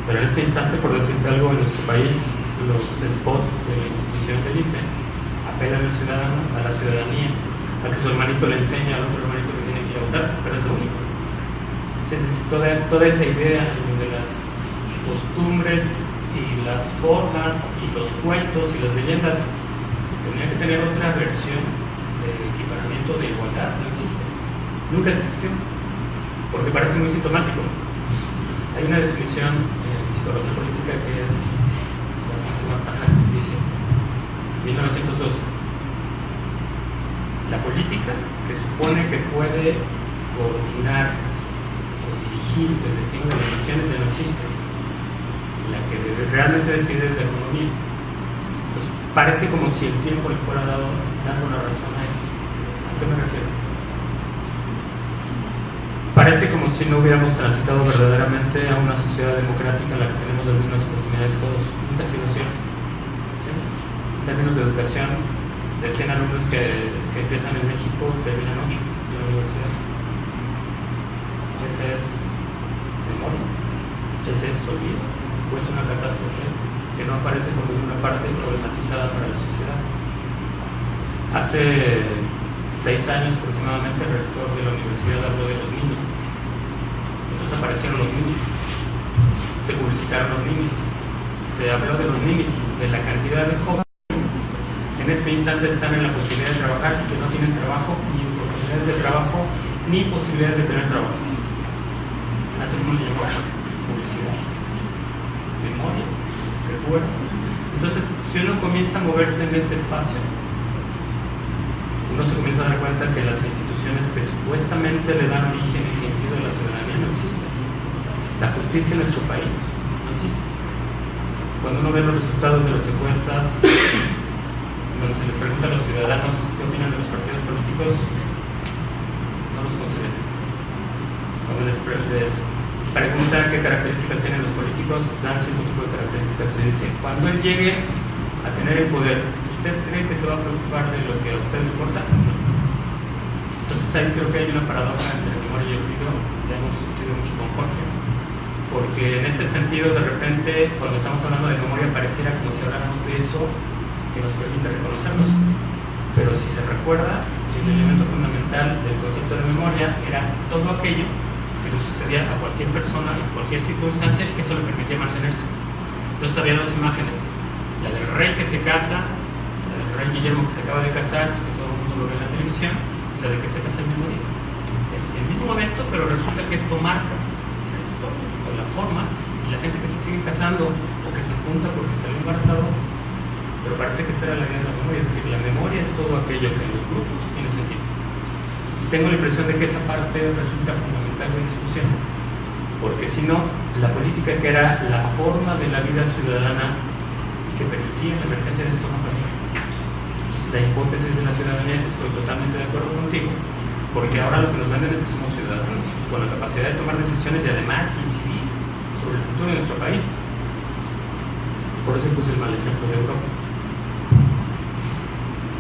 Pero en este instante, por decirte algo, en nuestro país los spots de la institución del IFE apelan al ciudadano, a la ciudadanía, a que su hermanito le enseñe al otro hermanito que tiene que ir a votar, pero es lo único. Entonces, toda esa idea de las costumbres y las formas y los cuentos y las leyendas tenía que tener otra versión de equiparamiento, de igualdad, no existe. Nunca existió, porque parece muy sintomático. Hay una definición en psicología política que es bastante más tajante, dice 1912. La política que supone que puede coordinar o dirigir el destino de las naciones ya no existe. La que realmente decide es la economía. Entonces, parece como si el tiempo le fuera dando la razón a eso. ¿A qué me refiero? Parece como si no hubiéramos transitado verdaderamente a una sociedad democrática en la que tenemos las mismas oportunidades todos. Nunca ha sido cierto. ¿Sí? En términos de educación, de 100 alumnos que empiezan en México, terminan 8 en la universidad. Ese es memoria, ese es olvido, o es una catástrofe que no aparece como una parte problematizada para la sociedad. Hace 6 años aproximadamente el rector de la universidad habló de los niños. Entonces aparecieron los niños, se publicitaron los niños, se habló de los niños, de la cantidad de jóvenes en este instante están en la posibilidad de trabajar y que no tienen trabajo, ni oportunidades de trabajo, ni posibilidades de tener trabajo. Así como le llamamos publicidad. memoria, recuerdo. Entonces, si uno comienza a moverse en este espacio, uno se comienza a dar cuenta que las instituciones que supuestamente le dan origen y sentido a la ciudadanía no existen. La justicia en nuestro país no existe. Cuando uno ve los resultados de las encuestas, donde se les pregunta a los ciudadanos qué opinan de los partidos políticos, no los consideran. Cuando les preguntan qué características tienen los políticos, dan cierto tipo de características y le dicen, cuando él llegue a tener el poder, ¿usted cree que se va a preocupar de lo que a usted le importa? No. Entonces ahí creo que hay una paradoja entre memoria y olvido, ya hemos discutido mucho con Jorge, porque en este sentido de repente cuando estamos hablando de memoria pareciera como si habláramos de eso que nos permite reconocernos, pero si se recuerda, el elemento fundamental del concepto de memoria era todo aquello que le sucedía a cualquier persona en cualquier circunstancia y que eso le permitía mantenerse. Entonces había dos imágenes, la del rey que se casa, la del rey Guillermo que se acaba de casar, que todo el mundo lo ve en la televisión, y la de que se casa el mismo día. Es el mismo momento, pero resulta que esto marca la historia, con la forma, y la gente que se sigue casando o que se junta porque salió embarazado, pero parece que esta era la idea de la memoria, es decir, la memoria es todo aquello que en los grupos tiene sentido. Y tengo la impresión de que esa parte resulta fundamental de discusión, porque si no, la política que era la forma de la vida ciudadana que permitía la emergencia de esto no parece. Entonces, la hipótesis de la ciudadanía, estoy totalmente de acuerdo contigo, porque ahora lo que nos venden es que somos ciudadanos, con la capacidad de tomar decisiones y además incidir sobre el futuro de nuestro país. Por eso puse el mal ejemplo de Europa.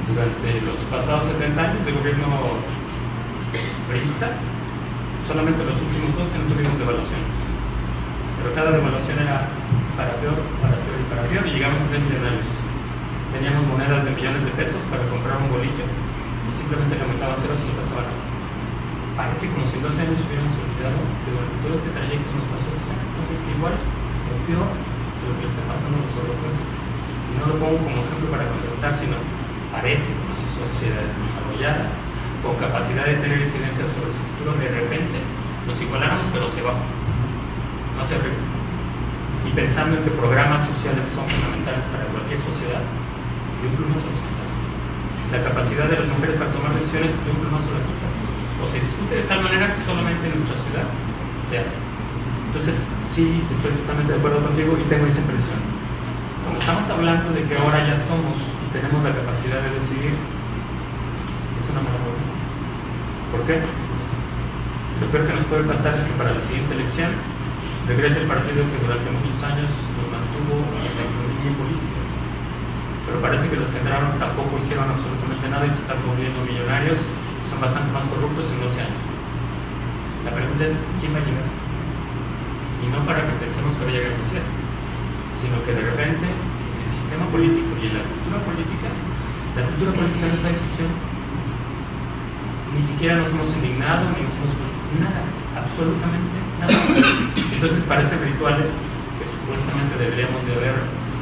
Durante los pasados 70 años de gobierno priista, solamente los últimos 12 no tuvimos devaluación. Pero cada devaluación era para peor y para peor, y llegamos a ser millonarios. Teníamos monedas de millones de pesos para comprar un bolillo y simplemente le aumentaban ceros y no pasaba nada. Parece como si en 12 años hubiéramos olvidado que durante todo este trayecto nos pasó exactamente igual o peor que lo que le está pasando a los europeos. Y no lo pongo como ejemplo para contrastar, sino parece como si sociedades desarrolladas con capacidad de tener incidencia sobre su futuro de repente nos igualáramos pero hacia abajo, no hacia arriba. Y pensando en que programas sociales que son fundamentales para cualquier sociedad, de un plumazo los quitas. La capacidad de las mujeres para tomar decisiones, de un plumazo la quitas. O se discute de tal manera que solamente en nuestra ciudad se hace. Entonces, sí, estoy totalmente de acuerdo contigo y tengo esa impresión. Cuando estamos hablando de que ahora ya somos y tenemos la capacidad de decidir, es una mala buena. ¿Por qué? Lo peor que nos puede pasar es que para la siguiente elección regrese el partido que durante muchos años nos mantuvo en la economía política. Pero parece que los que entraron tampoco hicieron absolutamente nada y se están volviendo millonarios y son bastante más corruptos en 12 años. La pregunta es, ¿quién va a llegar? Y no para que pensemos que va a llegar el Mesías, sino que de repente en el sistema político y en la cultura política no está en discusión. Ni siquiera nos hemos indignado, ni nos hemos... nada, absolutamente nada. Entonces parecen rituales que supuestamente deberíamos de haber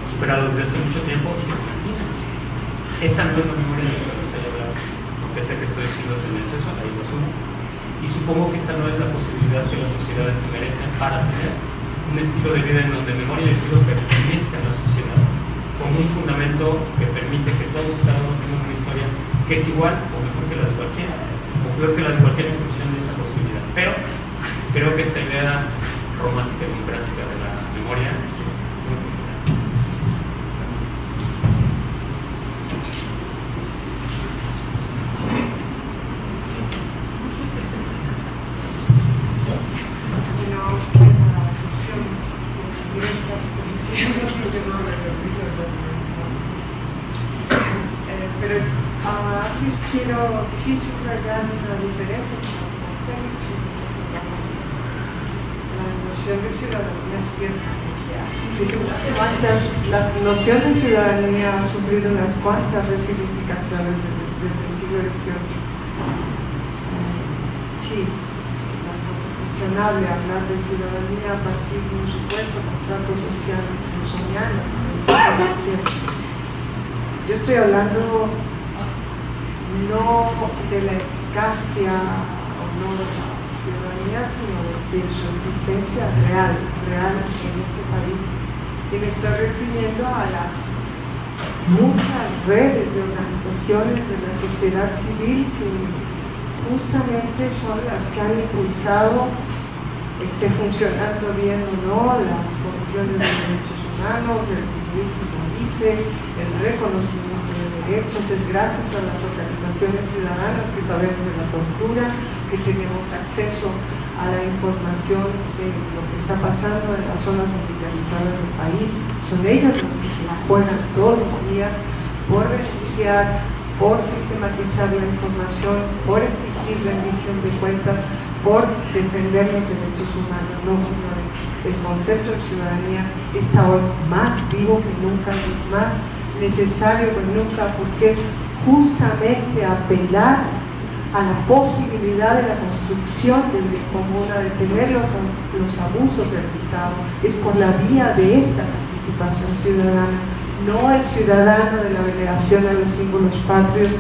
superado desde hace mucho tiempo y que se mantienen. Esa no es la memoria de la que estoy hablando, porque sé que estoy siendo tendencioso, ahí lo asumo. Y supongo que esta no es la posibilidad que las sociedades se merecen para tener un estilo de vida en donde memoria y estilo pertenezcan a la sociedad, con un fundamento que permite que todos y cada uno tengan una historia que es igual o mejor que la de cualquiera, o peor que la de cualquiera en función de esa posibilidad. Pero creo que esta idea romántica y democrática de la memoria es muy complicada. Pero antes quiero sí subrayar una diferencia la noción de ciudadanía ciertamente ha sufrido unas cuantas, la noción de ciudadanía ha sufrido unas cuantas resignificaciones desde el siglo XVIII. Sí, es bastante cuestionable hablar de ciudadanía a partir de un supuesto contrato social rusoniano. Yo estoy hablando no de la eficacia o no de la ciudadanía, sino de su existencia real en este país. Y me estoy refiriendo a las muchas redes de organizaciones de la sociedad civil que justamente son las que han impulsado, esté funcionando bien o no, las comisiones de derechos humanos, el mismísimo IFE, el reconocimiento de derechos. Es gracias a las organizaciones ciudadanas que sabemos de la tortura, que tenemos acceso a la información de lo que está pasando en las zonas militarizadas del país. Son ellos los que se la juegan todos los días por denunciar, por sistematizar la información, por exigir rendición de cuentas, por defender los derechos humanos. No, señores, el concepto de ciudadanía está hoy más vivo que nunca, es más necesario que nunca, porque es justamente apelar a la posibilidad de la construcción del bien común, a detener los abusos del Estado. Es por la vía de esta participación ciudadana, no el ciudadano de la veneración a los símbolos patrios,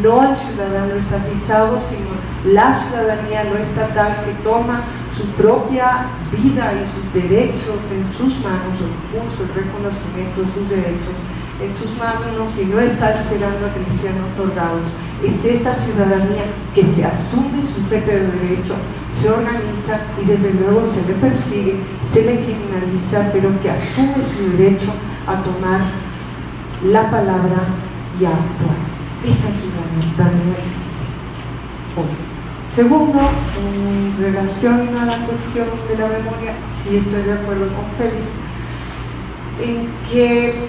no el ciudadano estatizado, sino la ciudadanía no estatal que toma su propia vida y sus derechos en sus manos, el curso, el reconocimiento de sus derechos en sus manos y no está esperando a que le sean otorgados. Es esa ciudadanía que se asume sujeto de derecho, se organiza y desde luego se le persigue, se le criminaliza, pero que asume su derecho a tomar la palabra y a actuar. Esa ciudadanía existe hoy. Segundo, en relación a la cuestión de la memoria, sí estoy de acuerdo con Félix, en que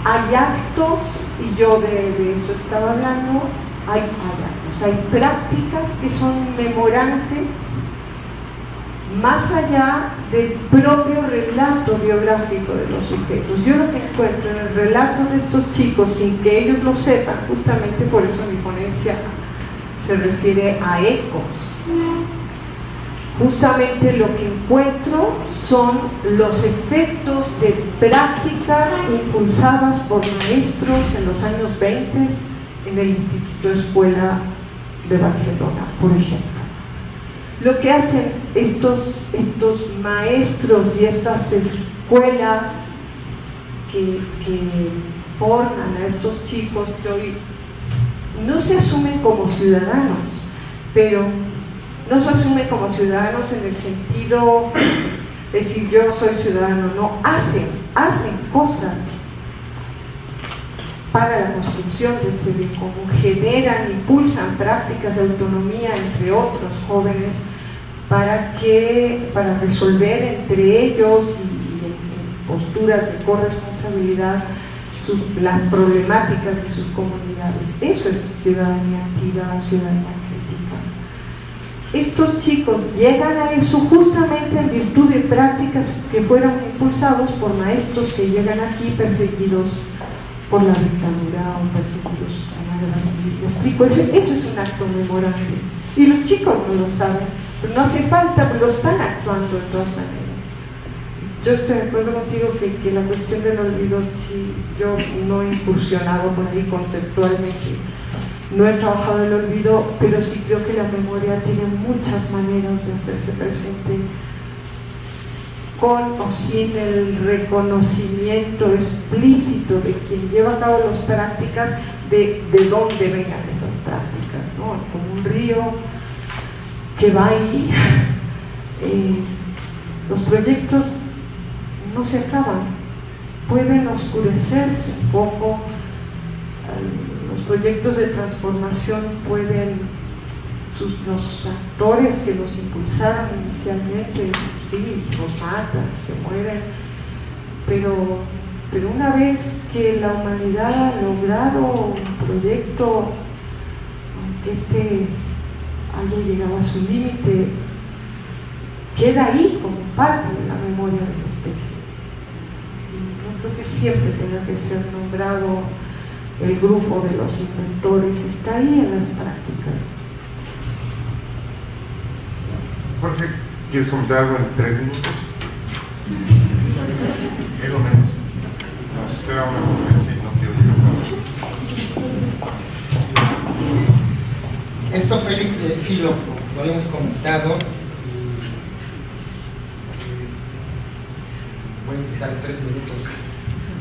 hay actos, y yo de eso estaba hablando, hay actos, hay prácticas que son memorantes más allá del propio relato biográfico de los sujetos. Yo lo que encuentro en el relato de estos chicos, sin que ellos lo sepan, justamente por eso mi ponencia se refiere a ecos, justamente lo que encuentro son los efectos de prácticas impulsadas por maestros en los años 20 en el Instituto Escuela de Barcelona, por ejemplo. Lo que hacen estos maestros y estas escuelas que forman a estos chicos que hoy no se asumen como ciudadanos, pero no se asumen como ciudadanos en el sentido de decir yo soy ciudadano, no, hacen cosas para la construcción de este bien común, generan, impulsan prácticas de autonomía entre otros jóvenes para resolver entre ellos y en posturas de corresponsabilidad las problemáticas de sus comunidades. Eso es ciudadanía activa, ciudadanía crítica. Estos chicos llegan a eso justamente en virtud de prácticas que fueron impulsados por maestros que llegan aquí perseguidos por la dictadura o perseguidos en la guerra civil. ¿Me explico? Eso es un acto memorante. Y los chicos no lo saben, pero no hace falta, pero lo están actuando de todas maneras. Yo estoy de acuerdo contigo que la cuestión del olvido, sí, yo no he incursionado por ahí conceptualmente, no he trabajado el olvido, pero sí creo que la memoria tiene muchas maneras de hacerse presente, con o sin el reconocimiento explícito de quien lleva a cabo las prácticas, de dónde vengan esas prácticas, ¿no? Como un río que va ahí, los proyectos no se acaban, pueden oscurecerse un poco, los proyectos de transformación pueden, los actores que los impulsaron inicialmente, sí, los matan, se mueren, pero una vez que la humanidad ha logrado un proyecto, aunque este haya llegado a su límite, queda ahí como parte de la memoria de la especie. No creo que siempre tenga que ser nombrado el grupo de los inventores, está ahí en las prácticas. Jorge, ¿quieres comentar algo en 3 minutos? Algo menos. Nos espera una conferencia y no quiero llegar. Esto, Félix, sí lo habíamos comentado. Voy a intentar en 3 minutos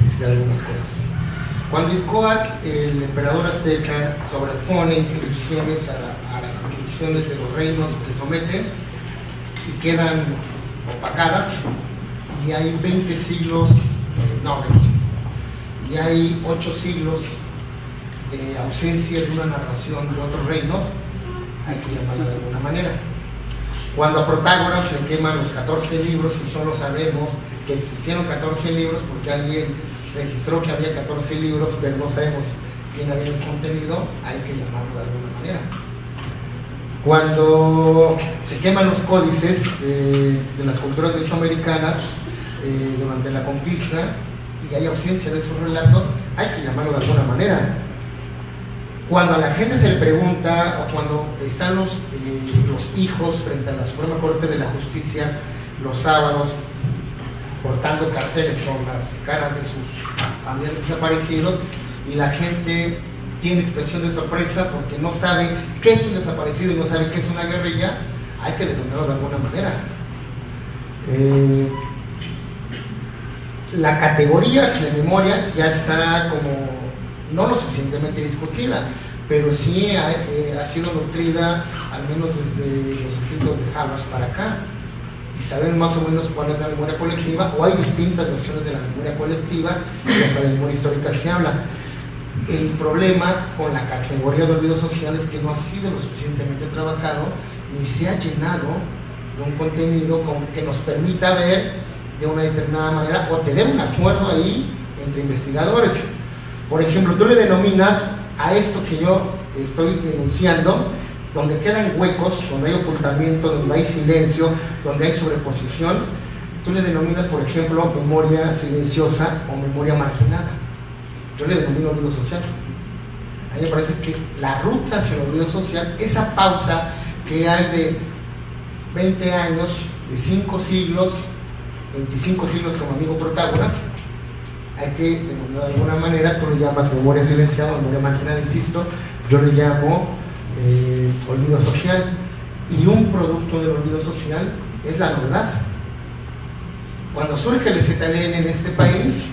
decir algunas cosas. Cuando Izcóatl, el emperador azteca, sobrepone inscripciones a las inscripciones de los reinos que someten y quedan opacadas, y hay 20 siglos, y hay 8 siglos de ausencia de una narración de otros reinos, hay que llamarlo de alguna manera. Cuando a Protágoras le queman los 14 libros, y solo sabemos que existieron 14 libros porque alguien registró que había 14 libros, pero no sabemos quién había el contenido, hay que llamarlo de alguna manera. Cuando se queman los códices de las culturas mesoamericanas durante la conquista y hay ausencia de esos relatos, hay que llamarlo de alguna manera. Cuando a la gente se le pregunta, o cuando están los hijos frente a la Suprema Corte de la Justicia los sábados portando carteles con las caras de sus familiares desaparecidos, y la gente tiene expresión de sorpresa porque no sabe qué es un desaparecido y no sabe qué es una guerrilla, hay que denominarlo de alguna manera. La categoría de memoria ya está como no lo suficientemente discutida, pero sí ha sido nutrida al menos desde los escritos de Habermas para acá, y saben más o menos cuál es la memoria colectiva, o hay distintas versiones de la memoria colectiva, y hasta de memoria histórica se habla. El problema con la categoría de olvido social es que no ha sido lo suficientemente trabajado, ni se ha llenado de un contenido que nos permita ver de una determinada manera, o tener un acuerdo ahí entre investigadores. Por ejemplo, tú le denominas a esto que yo estoy denunciando, donde quedan huecos, donde hay ocultamiento, donde hay silencio, donde hay sobreposición, tú le denominas, por ejemplo, memoria silenciosa o memoria marginada. Yo le denomino olvido social. A mí me parece que la ruta hacia el olvido social, esa pausa que hay de 20 años, de 5 siglos, 25 siglos como amigo Protágoras, hay que denominar de alguna manera. Tú lo llamas memoria silenciada, memoria marginada, insisto, yo le llamo olvido social, y un producto del olvido social es la novedad. Cuando surge el ZLN en este país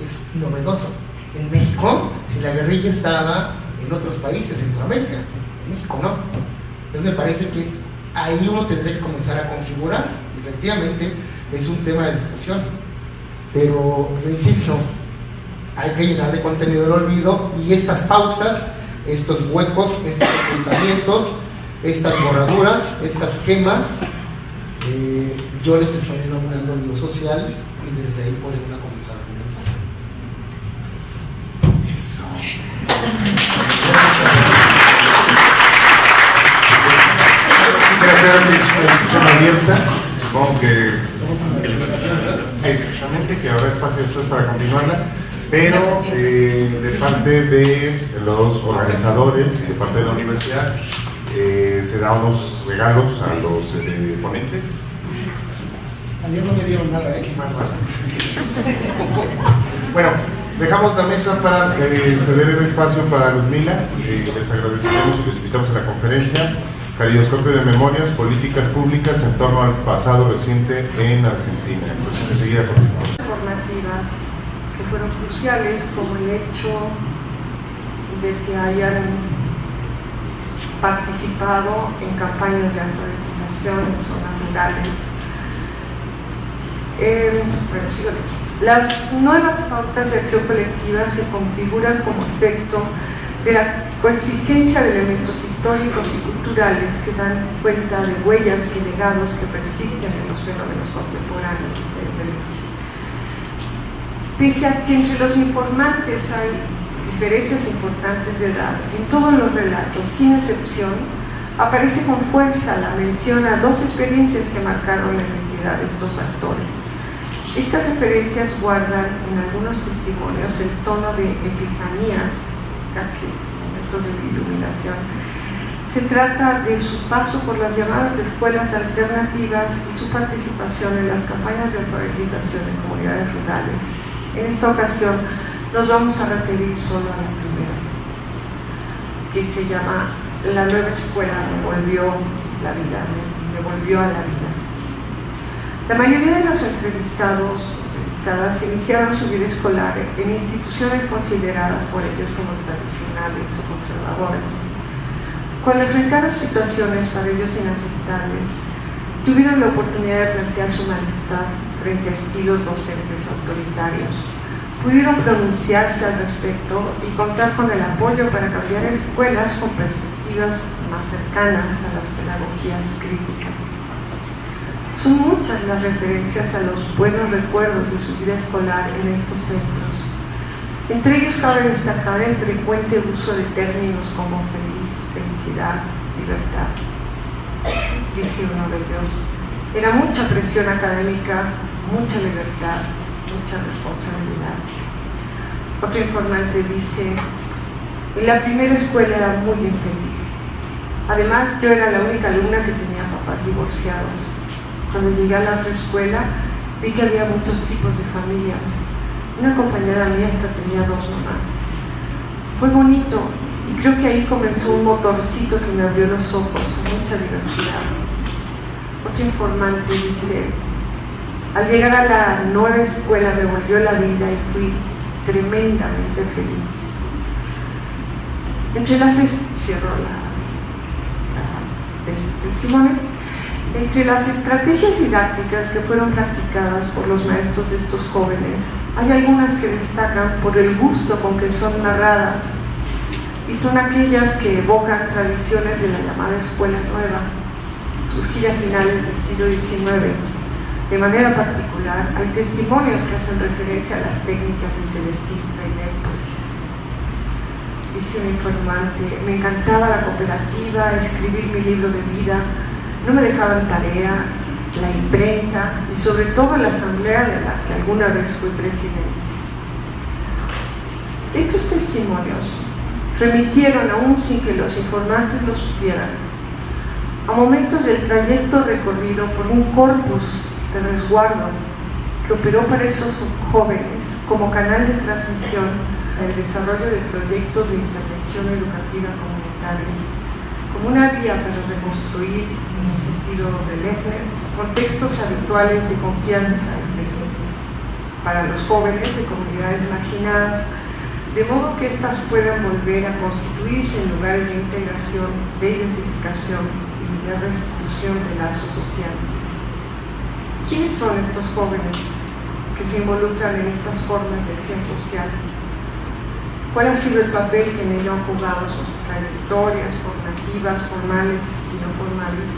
es novedoso. En México, si la guerrilla estaba en otros países, Centroamérica, en México no. Entonces me parece que ahí uno tendría que comenzar a configurar. Efectivamente es un tema de discusión, pero yo insisto, hay que llenar de contenido el olvido, y estas pausas, estos huecos, estos ocultamientos, estas borraduras, estas quemas, yo les estoy denominando olvido social, y desde ahí podemos comenzar a comentar. Eso. Queda una discusión abierta, supongo que exactamente, que habrá espacio después para continuarla, pero de parte de los organizadores y de parte de la universidad se da unos regalos a los ponentes. Ayer no me dieron nada, qué mal. Bueno, dejamos la mesa para ceder el espacio para Luzmila. Les agradecemos y les invitamos a la conferencia Caleidoscopio de Memorias, Políticas Públicas en torno al pasado reciente en Argentina. Pues enseguida continuamos. Formativas que fueron cruciales, como el hecho de que hayan participado en campañas de alfabetización en zonas rurales. Bueno, sigo aquí. Las nuevas pautas de acción colectiva se configuran como efecto de la coexistencia de elementos históricos y culturales que dan cuenta de huellas y legados que persisten en los fenómenos contemporáneos, dice Berlucci. Pese a que entre los informantes hay diferencias importantes de edad, en todos los relatos, sin excepción, aparece con fuerza la mención a dos experiencias que marcaron la identidad de estos actores. Estas referencias guardan en algunos testimonios el tono de epifanías, casi momentos de iluminación. Se trata de su paso por las llamadas escuelas alternativas y su participación en las campañas de alfabetización en comunidades rurales. En esta ocasión nos vamos a referir solo a la primera, que se llama La nueva escuela me volvió la vida, me volvió a la vida. La mayoría de los entrevistados enlistadas iniciaron su vida escolar en instituciones consideradas por ellos como tradicionales o conservadoras. Cuando enfrentaron situaciones para ellos inaceptables, tuvieron la oportunidad de plantear su malestar frente a estilos docentes autoritarios. Pudieron pronunciarse al respecto y contar con el apoyo para cambiar escuelas con perspectivas más cercanas a las pedagogías críticas. Son muchas las referencias a los buenos recuerdos de su vida escolar en estos centros. Entre ellos cabe destacar el frecuente uso de términos como feliz, felicidad, libertad. Dice uno de ellos, era mucha presión académica, mucha libertad, mucha responsabilidad. Otro informante dice, en la primera escuela era muy infeliz. Además, yo era la única alumna que tenía papás divorciados. Cuando llegué a la otra escuela, vi que había muchos tipos de familias. Una compañera mía hasta tenía 2 mamás. Fue bonito y creo que ahí comenzó un motorcito que me abrió los ojos a mucha diversidad. Otro informante dice, al llegar a la nueva escuela me volvió la vida y fui tremendamente feliz. Cierro el testimonio. Entre las estrategias didácticas que fueron practicadas por los maestros de estos jóvenes, hay algunas que destacan por el gusto con que son narradas, y son aquellas que evocan tradiciones de la llamada escuela nueva, surgida a finales del siglo XIX. De manera particular, hay testimonios que hacen referencia a las técnicas de Celestine Freinet. Dice un informante, me encantaba la cooperativa, escribir mi libro de vida, no me dejaban tarea, la imprenta y sobre todo la asamblea de la que alguna vez fui presidente. Estos testimonios remitieron, aún sin que los informantes lo supieran, a momentos del trayecto recorrido por un corpus de resguardo que operó para esos jóvenes como canal de transmisión al desarrollo de proyectos de intervención educativa comunitaria, como una vía para reconstruir, en el sentido de Lechner, contextos habituales de confianza y de sentir para los jóvenes de comunidades marginadas, de modo que éstas puedan volver a constituirse en lugares de integración, de identificación y de restitución de lazos sociales. ¿Quiénes son estos jóvenes que se involucran en estas formas de acción social? ¿Cuál ha sido el papel que en ello han jugado sus trayectorias formativas, formales y no formales?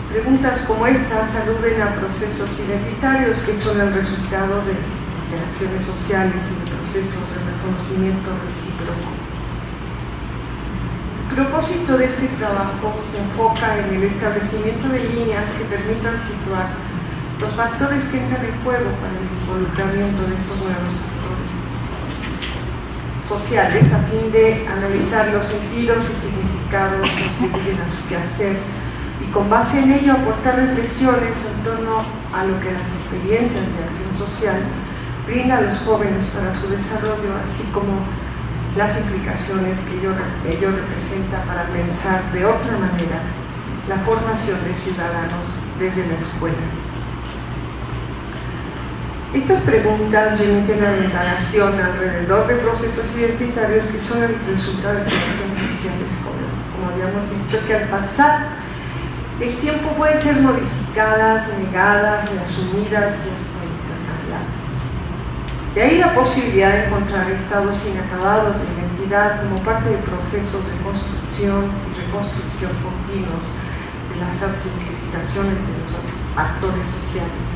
Preguntas como estas aluden a procesos identitarios que son el resultado de interacciones sociales y de procesos de reconocimiento recíproco. El propósito de este trabajo se enfoca en el establecimiento de líneas que permitan situar los factores que entran en juego para el involucramiento de estos nuevos actores sociales, a fin de analizar los sentidos y significados que atribuyen a su quehacer y con base en ello aportar reflexiones en torno a lo que las experiencias de acción social brindan a los jóvenes para su desarrollo, así como las implicaciones que ello representa para pensar de otra manera la formación de ciudadanos desde la escuela. Estas preguntas remiten a la indagación alrededor de procesos identitarios que son el resultado de relaciones sociales, como habíamos dicho, que al pasar el tiempo pueden ser modificadas, negadas, reasumidas y hasta intercambiadas. De ahí la posibilidad de encontrar estados inacabados de identidad como parte de procesos de construcción y reconstrucción continuos de las autoidentificaciones de los actores sociales.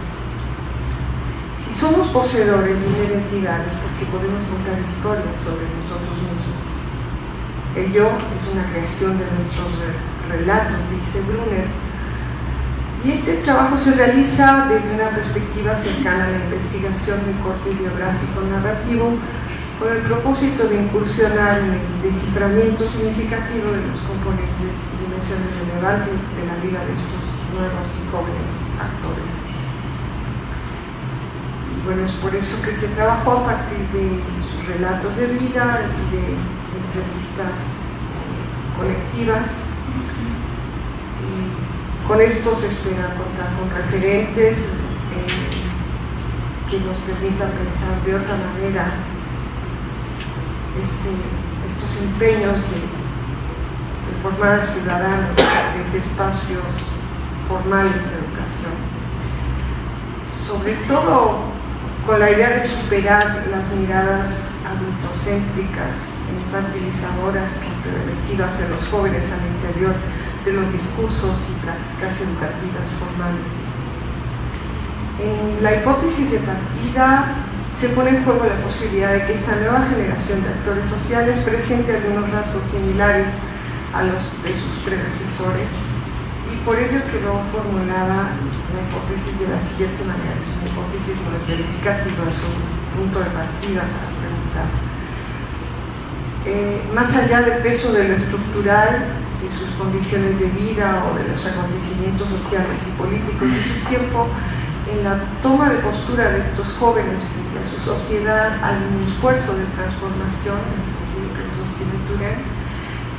Si somos poseedores de una identidad es porque podemos contar historias sobre nosotros mismos. El yo es una creación de nuestros relatos, dice Brunner, y este trabajo se realiza desde una perspectiva cercana a la investigación del corte biográfico narrativo con el propósito de incursionar en el desciframiento significativo de los componentes y dimensiones relevantes de la vida de estos nuevos y jóvenes actores. Y bueno, es por eso que se trabajó a partir de sus relatos de vida y de entrevistas colectivas. Y con esto se espera contar con referentes que nos permita pensar de otra manera estos empeños de formar al ciudadano desde espacios formales de educación, sobre todo con la idea de superar las miradas adultocéntricas e infantilizadoras que han prevalecido hacia los jóvenes al interior de los discursos y prácticas educativas formales. En la hipótesis de partida se pone en juego la posibilidad de que esta nueva generación de actores sociales presente algunos rasgos similares a los de sus predecesores, y por ello quedó formulada la hipótesis de la siguiente manera. Es una hipótesis muy verificativa, es un punto de partida para preguntar. Más allá del peso de lo estructural, de sus condiciones de vida o de los acontecimientos sociales y políticos de su tiempo, en la toma de postura de estos jóvenes frente a su sociedad hay un esfuerzo de transformación, en el sentido que lo sostiene Turén,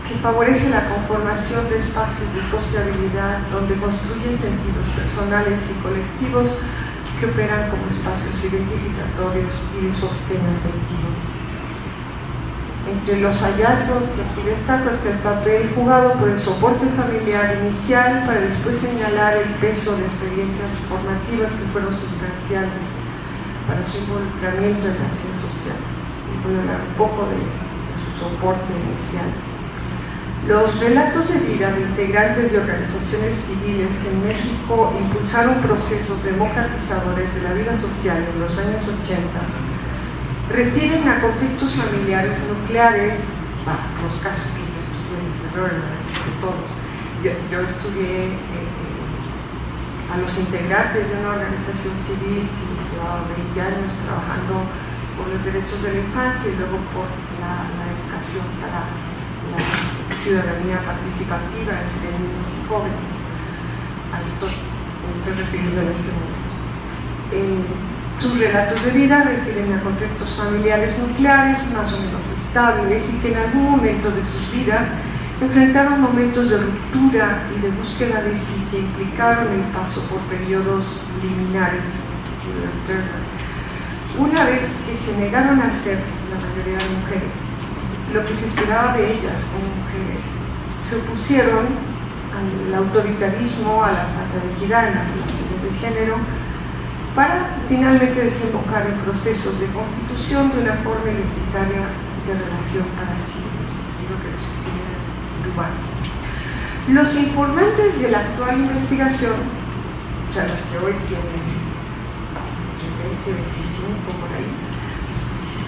que favorece la conformación de espacios de sociabilidad donde construyen sentidos personales y colectivos que operan como espacios identificatorios y de sostén afectivo. Entre los hallazgos que aquí destaco está el papel jugado por el soporte familiar inicial, para después señalar el peso de experiencias formativas que fueron sustanciales para su involucramiento en la acción social. Voy a hablar un poco de su soporte inicial. Los relatos de vida de integrantes de organizaciones civiles que en México impulsaron procesos democratizadores de la vida social en los años 80 refieren a contextos familiares nucleares, los casos que yo estudié desde luego, de todos. Yo estudié a los integrantes de una organización civil que llevaba 20 años trabajando por los derechos de la infancia y luego por la educación para la ciudadanía participativa entre niños y jóvenes. A esto me estoy refiriendo en este momento. Sus relatos de vida refieren a contextos familiares nucleares más o menos estables y que en algún momento de sus vidas enfrentaron momentos de ruptura y de búsqueda de sí que implicaron el paso por periodos liminares en el sentido de Turner. Una vez que se negaron a ser, la mayoría de mujeres, lo que se esperaba de ellas como mujeres, se opusieron al autoritarismo, a la falta de equidad en las relaciones de género, para finalmente desembocar en procesos de constitución de una forma identitaria de relación para sí, en el sentido que lo sostiene Duval. Los informantes de la actual investigación, o sea, los que hoy tienen 20, 25 por ahí,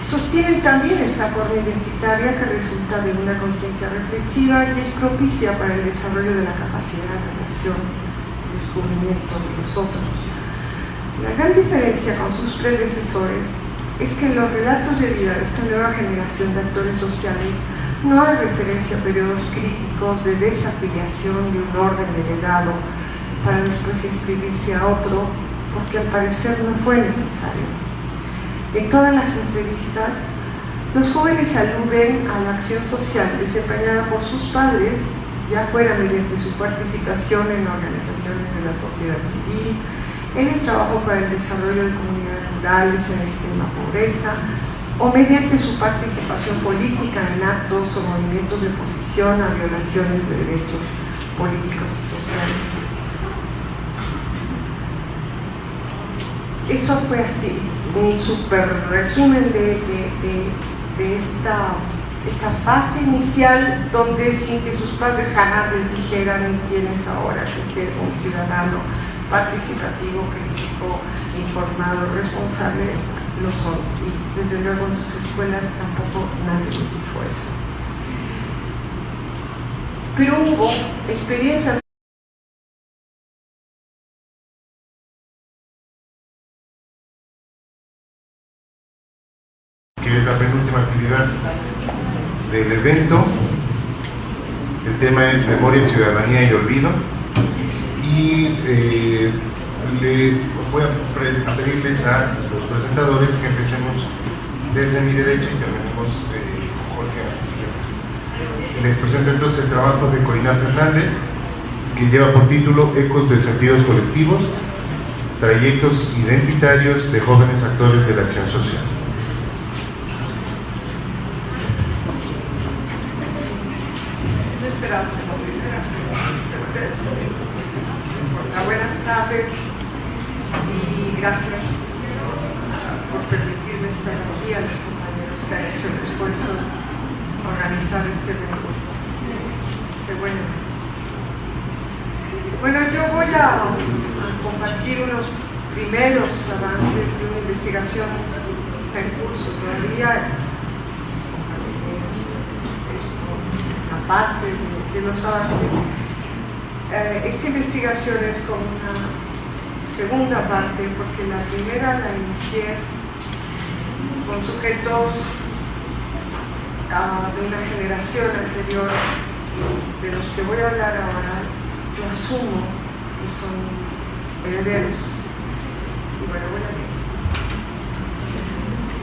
sostienen también esta forma identitaria que resulta de una conciencia reflexiva y es propicia para el desarrollo de la capacidad de relación y descubrimiento de los otros. La gran diferencia con sus predecesores es que en los relatos de vida de esta nueva generación de actores sociales no hay referencia a periodos críticos de desafiliación de un orden heredado para después inscribirse a otro, porque al parecer no fue necesario. En todas las entrevistas, los jóvenes aluden a la acción social desempeñada por sus padres, ya fuera mediante su participación en organizaciones de la sociedad civil, en el trabajo para el desarrollo de comunidades rurales en extrema pobreza, o mediante su participación política en actos o movimientos de oposición a violaciones de derechos políticos y sociales. Eso fue así, un super resumen de esta fase inicial, donde sin que sus padres jamás les dijeran tienes ahora que ser un ciudadano participativo, crítico, informado, responsable, lo son. Y desde luego en sus escuelas tampoco nadie les dijo eso. Pero hubo experiencias que es la penúltima actividad del evento. El tema es Memoria, Ciudadanía y Olvido. Y voy a pedirles a los presentadores que empecemos desde mi derecha y terminemos con Jorge a la izquierda. Les presento entonces el trabajo de Corina Fernández, que lleva por título Ecos de Sentidos Colectivos, trayectos identitarios de jóvenes actores de la acción social. No esperaba ser la primera, pero buenas tardes y gracias por permitirme estar aquí, a los compañeros que han hecho el esfuerzo de organizar este evento. Bueno, yo voy a compartir unos primeros avances de una investigación que está en curso todavía. Esto, una parte de los avances. Esta investigación es como una segunda parte, porque la primera la inicié con sujetos de una generación anterior, y de los que voy a hablar ahora yo asumo que son herederos. Y bueno,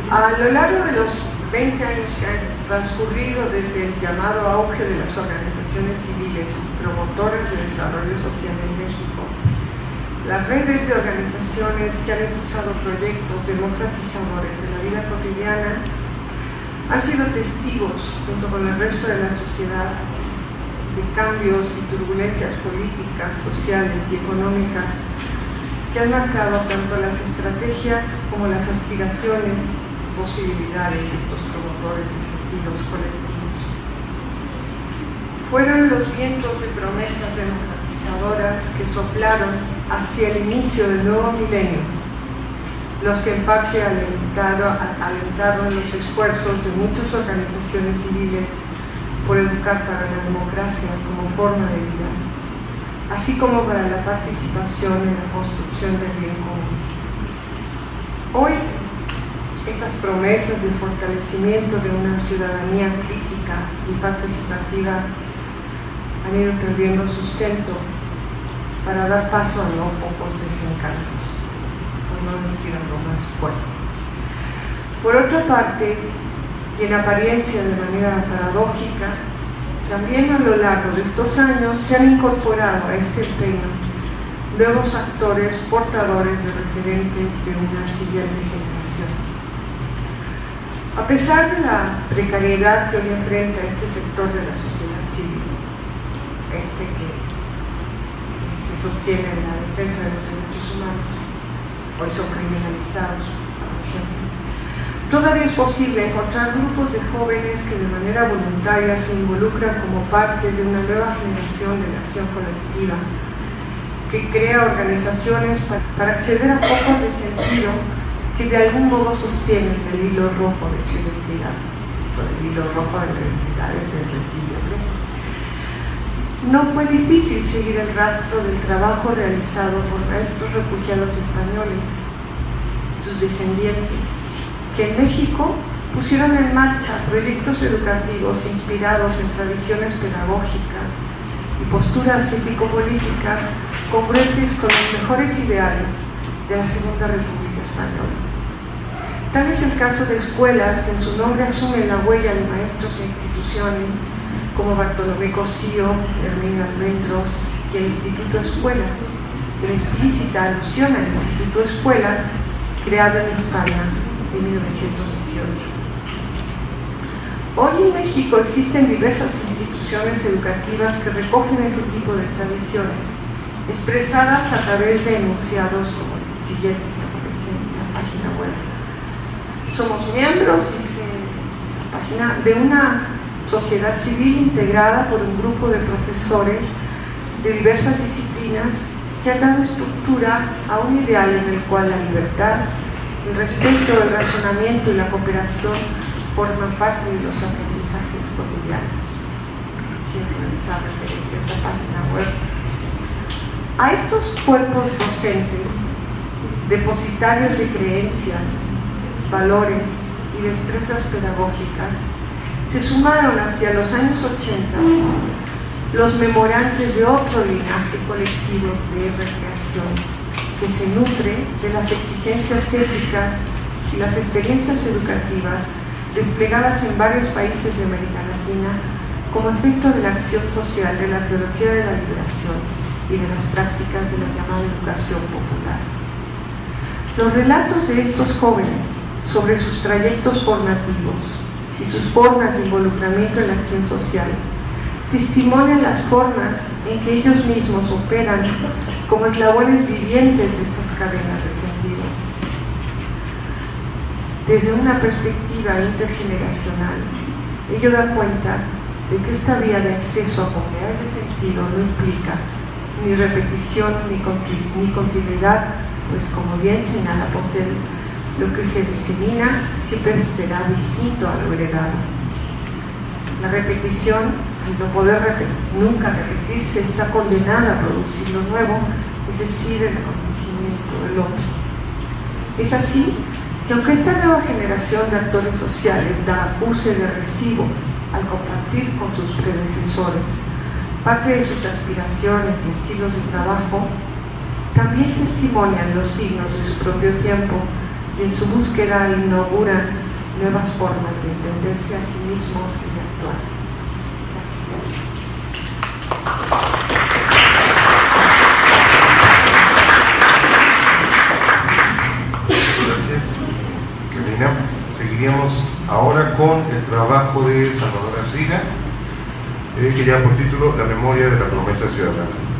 a lo largo de los 20 años que han transcurrido desde el llamado auge de las organizaciones civiles promotoras de desarrollo social en México, las redes de organizaciones que han impulsado proyectos democratizadores de la vida cotidiana han sido testigos, junto con el resto de la sociedad, de cambios y turbulencias políticas, sociales y económicas que han marcado tanto las estrategias como las aspiraciones y posibilidades de estos promotores de sentidos colectivos. Fueron los vientos de promesas democratizadoras que soplaron hacia el inicio del nuevo milenio los que en parte alentaron los esfuerzos de muchas organizaciones civiles por educar para la democracia como forma de vida, así como para la participación en la construcción del bien común. Hoy, esas promesas de fortalecimiento de una ciudadanía crítica y participativa han ido perdiendo sustento para dar paso a no pocos desencantos, por no decir algo más fuerte. Por otra parte, y en apariencia de manera paradójica, también a lo largo de estos años se han incorporado a este empeño nuevos actores portadores de referentes de una siguiente generación. A pesar de la precariedad que hoy enfrenta este sector de la sociedad civil, que se sostiene en la defensa de los derechos humanos, hoy son criminalizados, por ejemplo, todavía es posible encontrar grupos de jóvenes que de manera voluntaria se involucran como parte de una nueva generación de la acción colectiva, que crea organizaciones para acceder a focos de sentido que de algún modo sostienen el hilo rojo de su identidad. El hilo rojo de la identidad es del regime obrero. No fue difícil seguir el rastro del trabajo realizado por maestros refugiados españoles, sus descendientes, que en México pusieron en marcha proyectos educativos inspirados en tradiciones pedagógicas y posturas ético-políticas congruentes con los mejores ideales de la Segunda República Española. Tal es el caso de escuelas que en su nombre asumen la huella de maestros e instituciones como Bartolomé Cosío, Herminio Almendros y el Instituto Escuela, de la explícita alusión al Instituto Escuela creado en España en 1918. Hoy en México existen diversas instituciones educativas que recogen ese tipo de tradiciones, expresadas a través de enunciados como el siguiente que aparece en la página web. Somos miembros, dice esa página, de una sociedad civil integrada por un grupo de profesores de diversas disciplinas que han dado estructura a un ideal en el cual la libertad, el respeto, el razonamiento y la cooperación forman parte de los aprendizajes cotidianos. Siempre esa referencia a esa página web. A estos cuerpos docentes, depositarios de creencias, valores y destrezas pedagógicas, se sumaron hacia los años 80 los memorantes de otro linaje colectivo de recreación que se nutre de las exigencias éticas y las experiencias educativas desplegadas en varios países de América Latina como efecto de la acción social de la teología de la liberación y de las prácticas de la llamada educación popular. Los relatos de estos jóvenes sobre sus trayectos formativos y sus formas de involucramiento en la acción social testimonian las formas en que ellos mismos operan como eslabones vivientes de estas cadenas de sentido. Desde una perspectiva intergeneracional, ello da cuenta de que esta vía de acceso a comunidades de sentido no implica ni repetición ni continuidad, pues como bien señala Pontel, lo que se disemina siempre será distinto a lo heredado. La repetición, al no poder nunca repetirse, está condenada a producir lo nuevo, es decir, el acontecimiento del otro. Es así que aunque esta nueva generación de actores sociales da acuse de recibo al compartir con sus predecesores parte de sus aspiraciones y estilos de trabajo, también testimonian los signos de su propio tiempo y en su búsqueda inauguran nuevas formas de entenderse a sí mismos y de actuar. Gracias, Carolina. Seguiríamos ahora con el trabajo de Salvador Arcila, que lleva por título La memoria de la promesa ciudadana.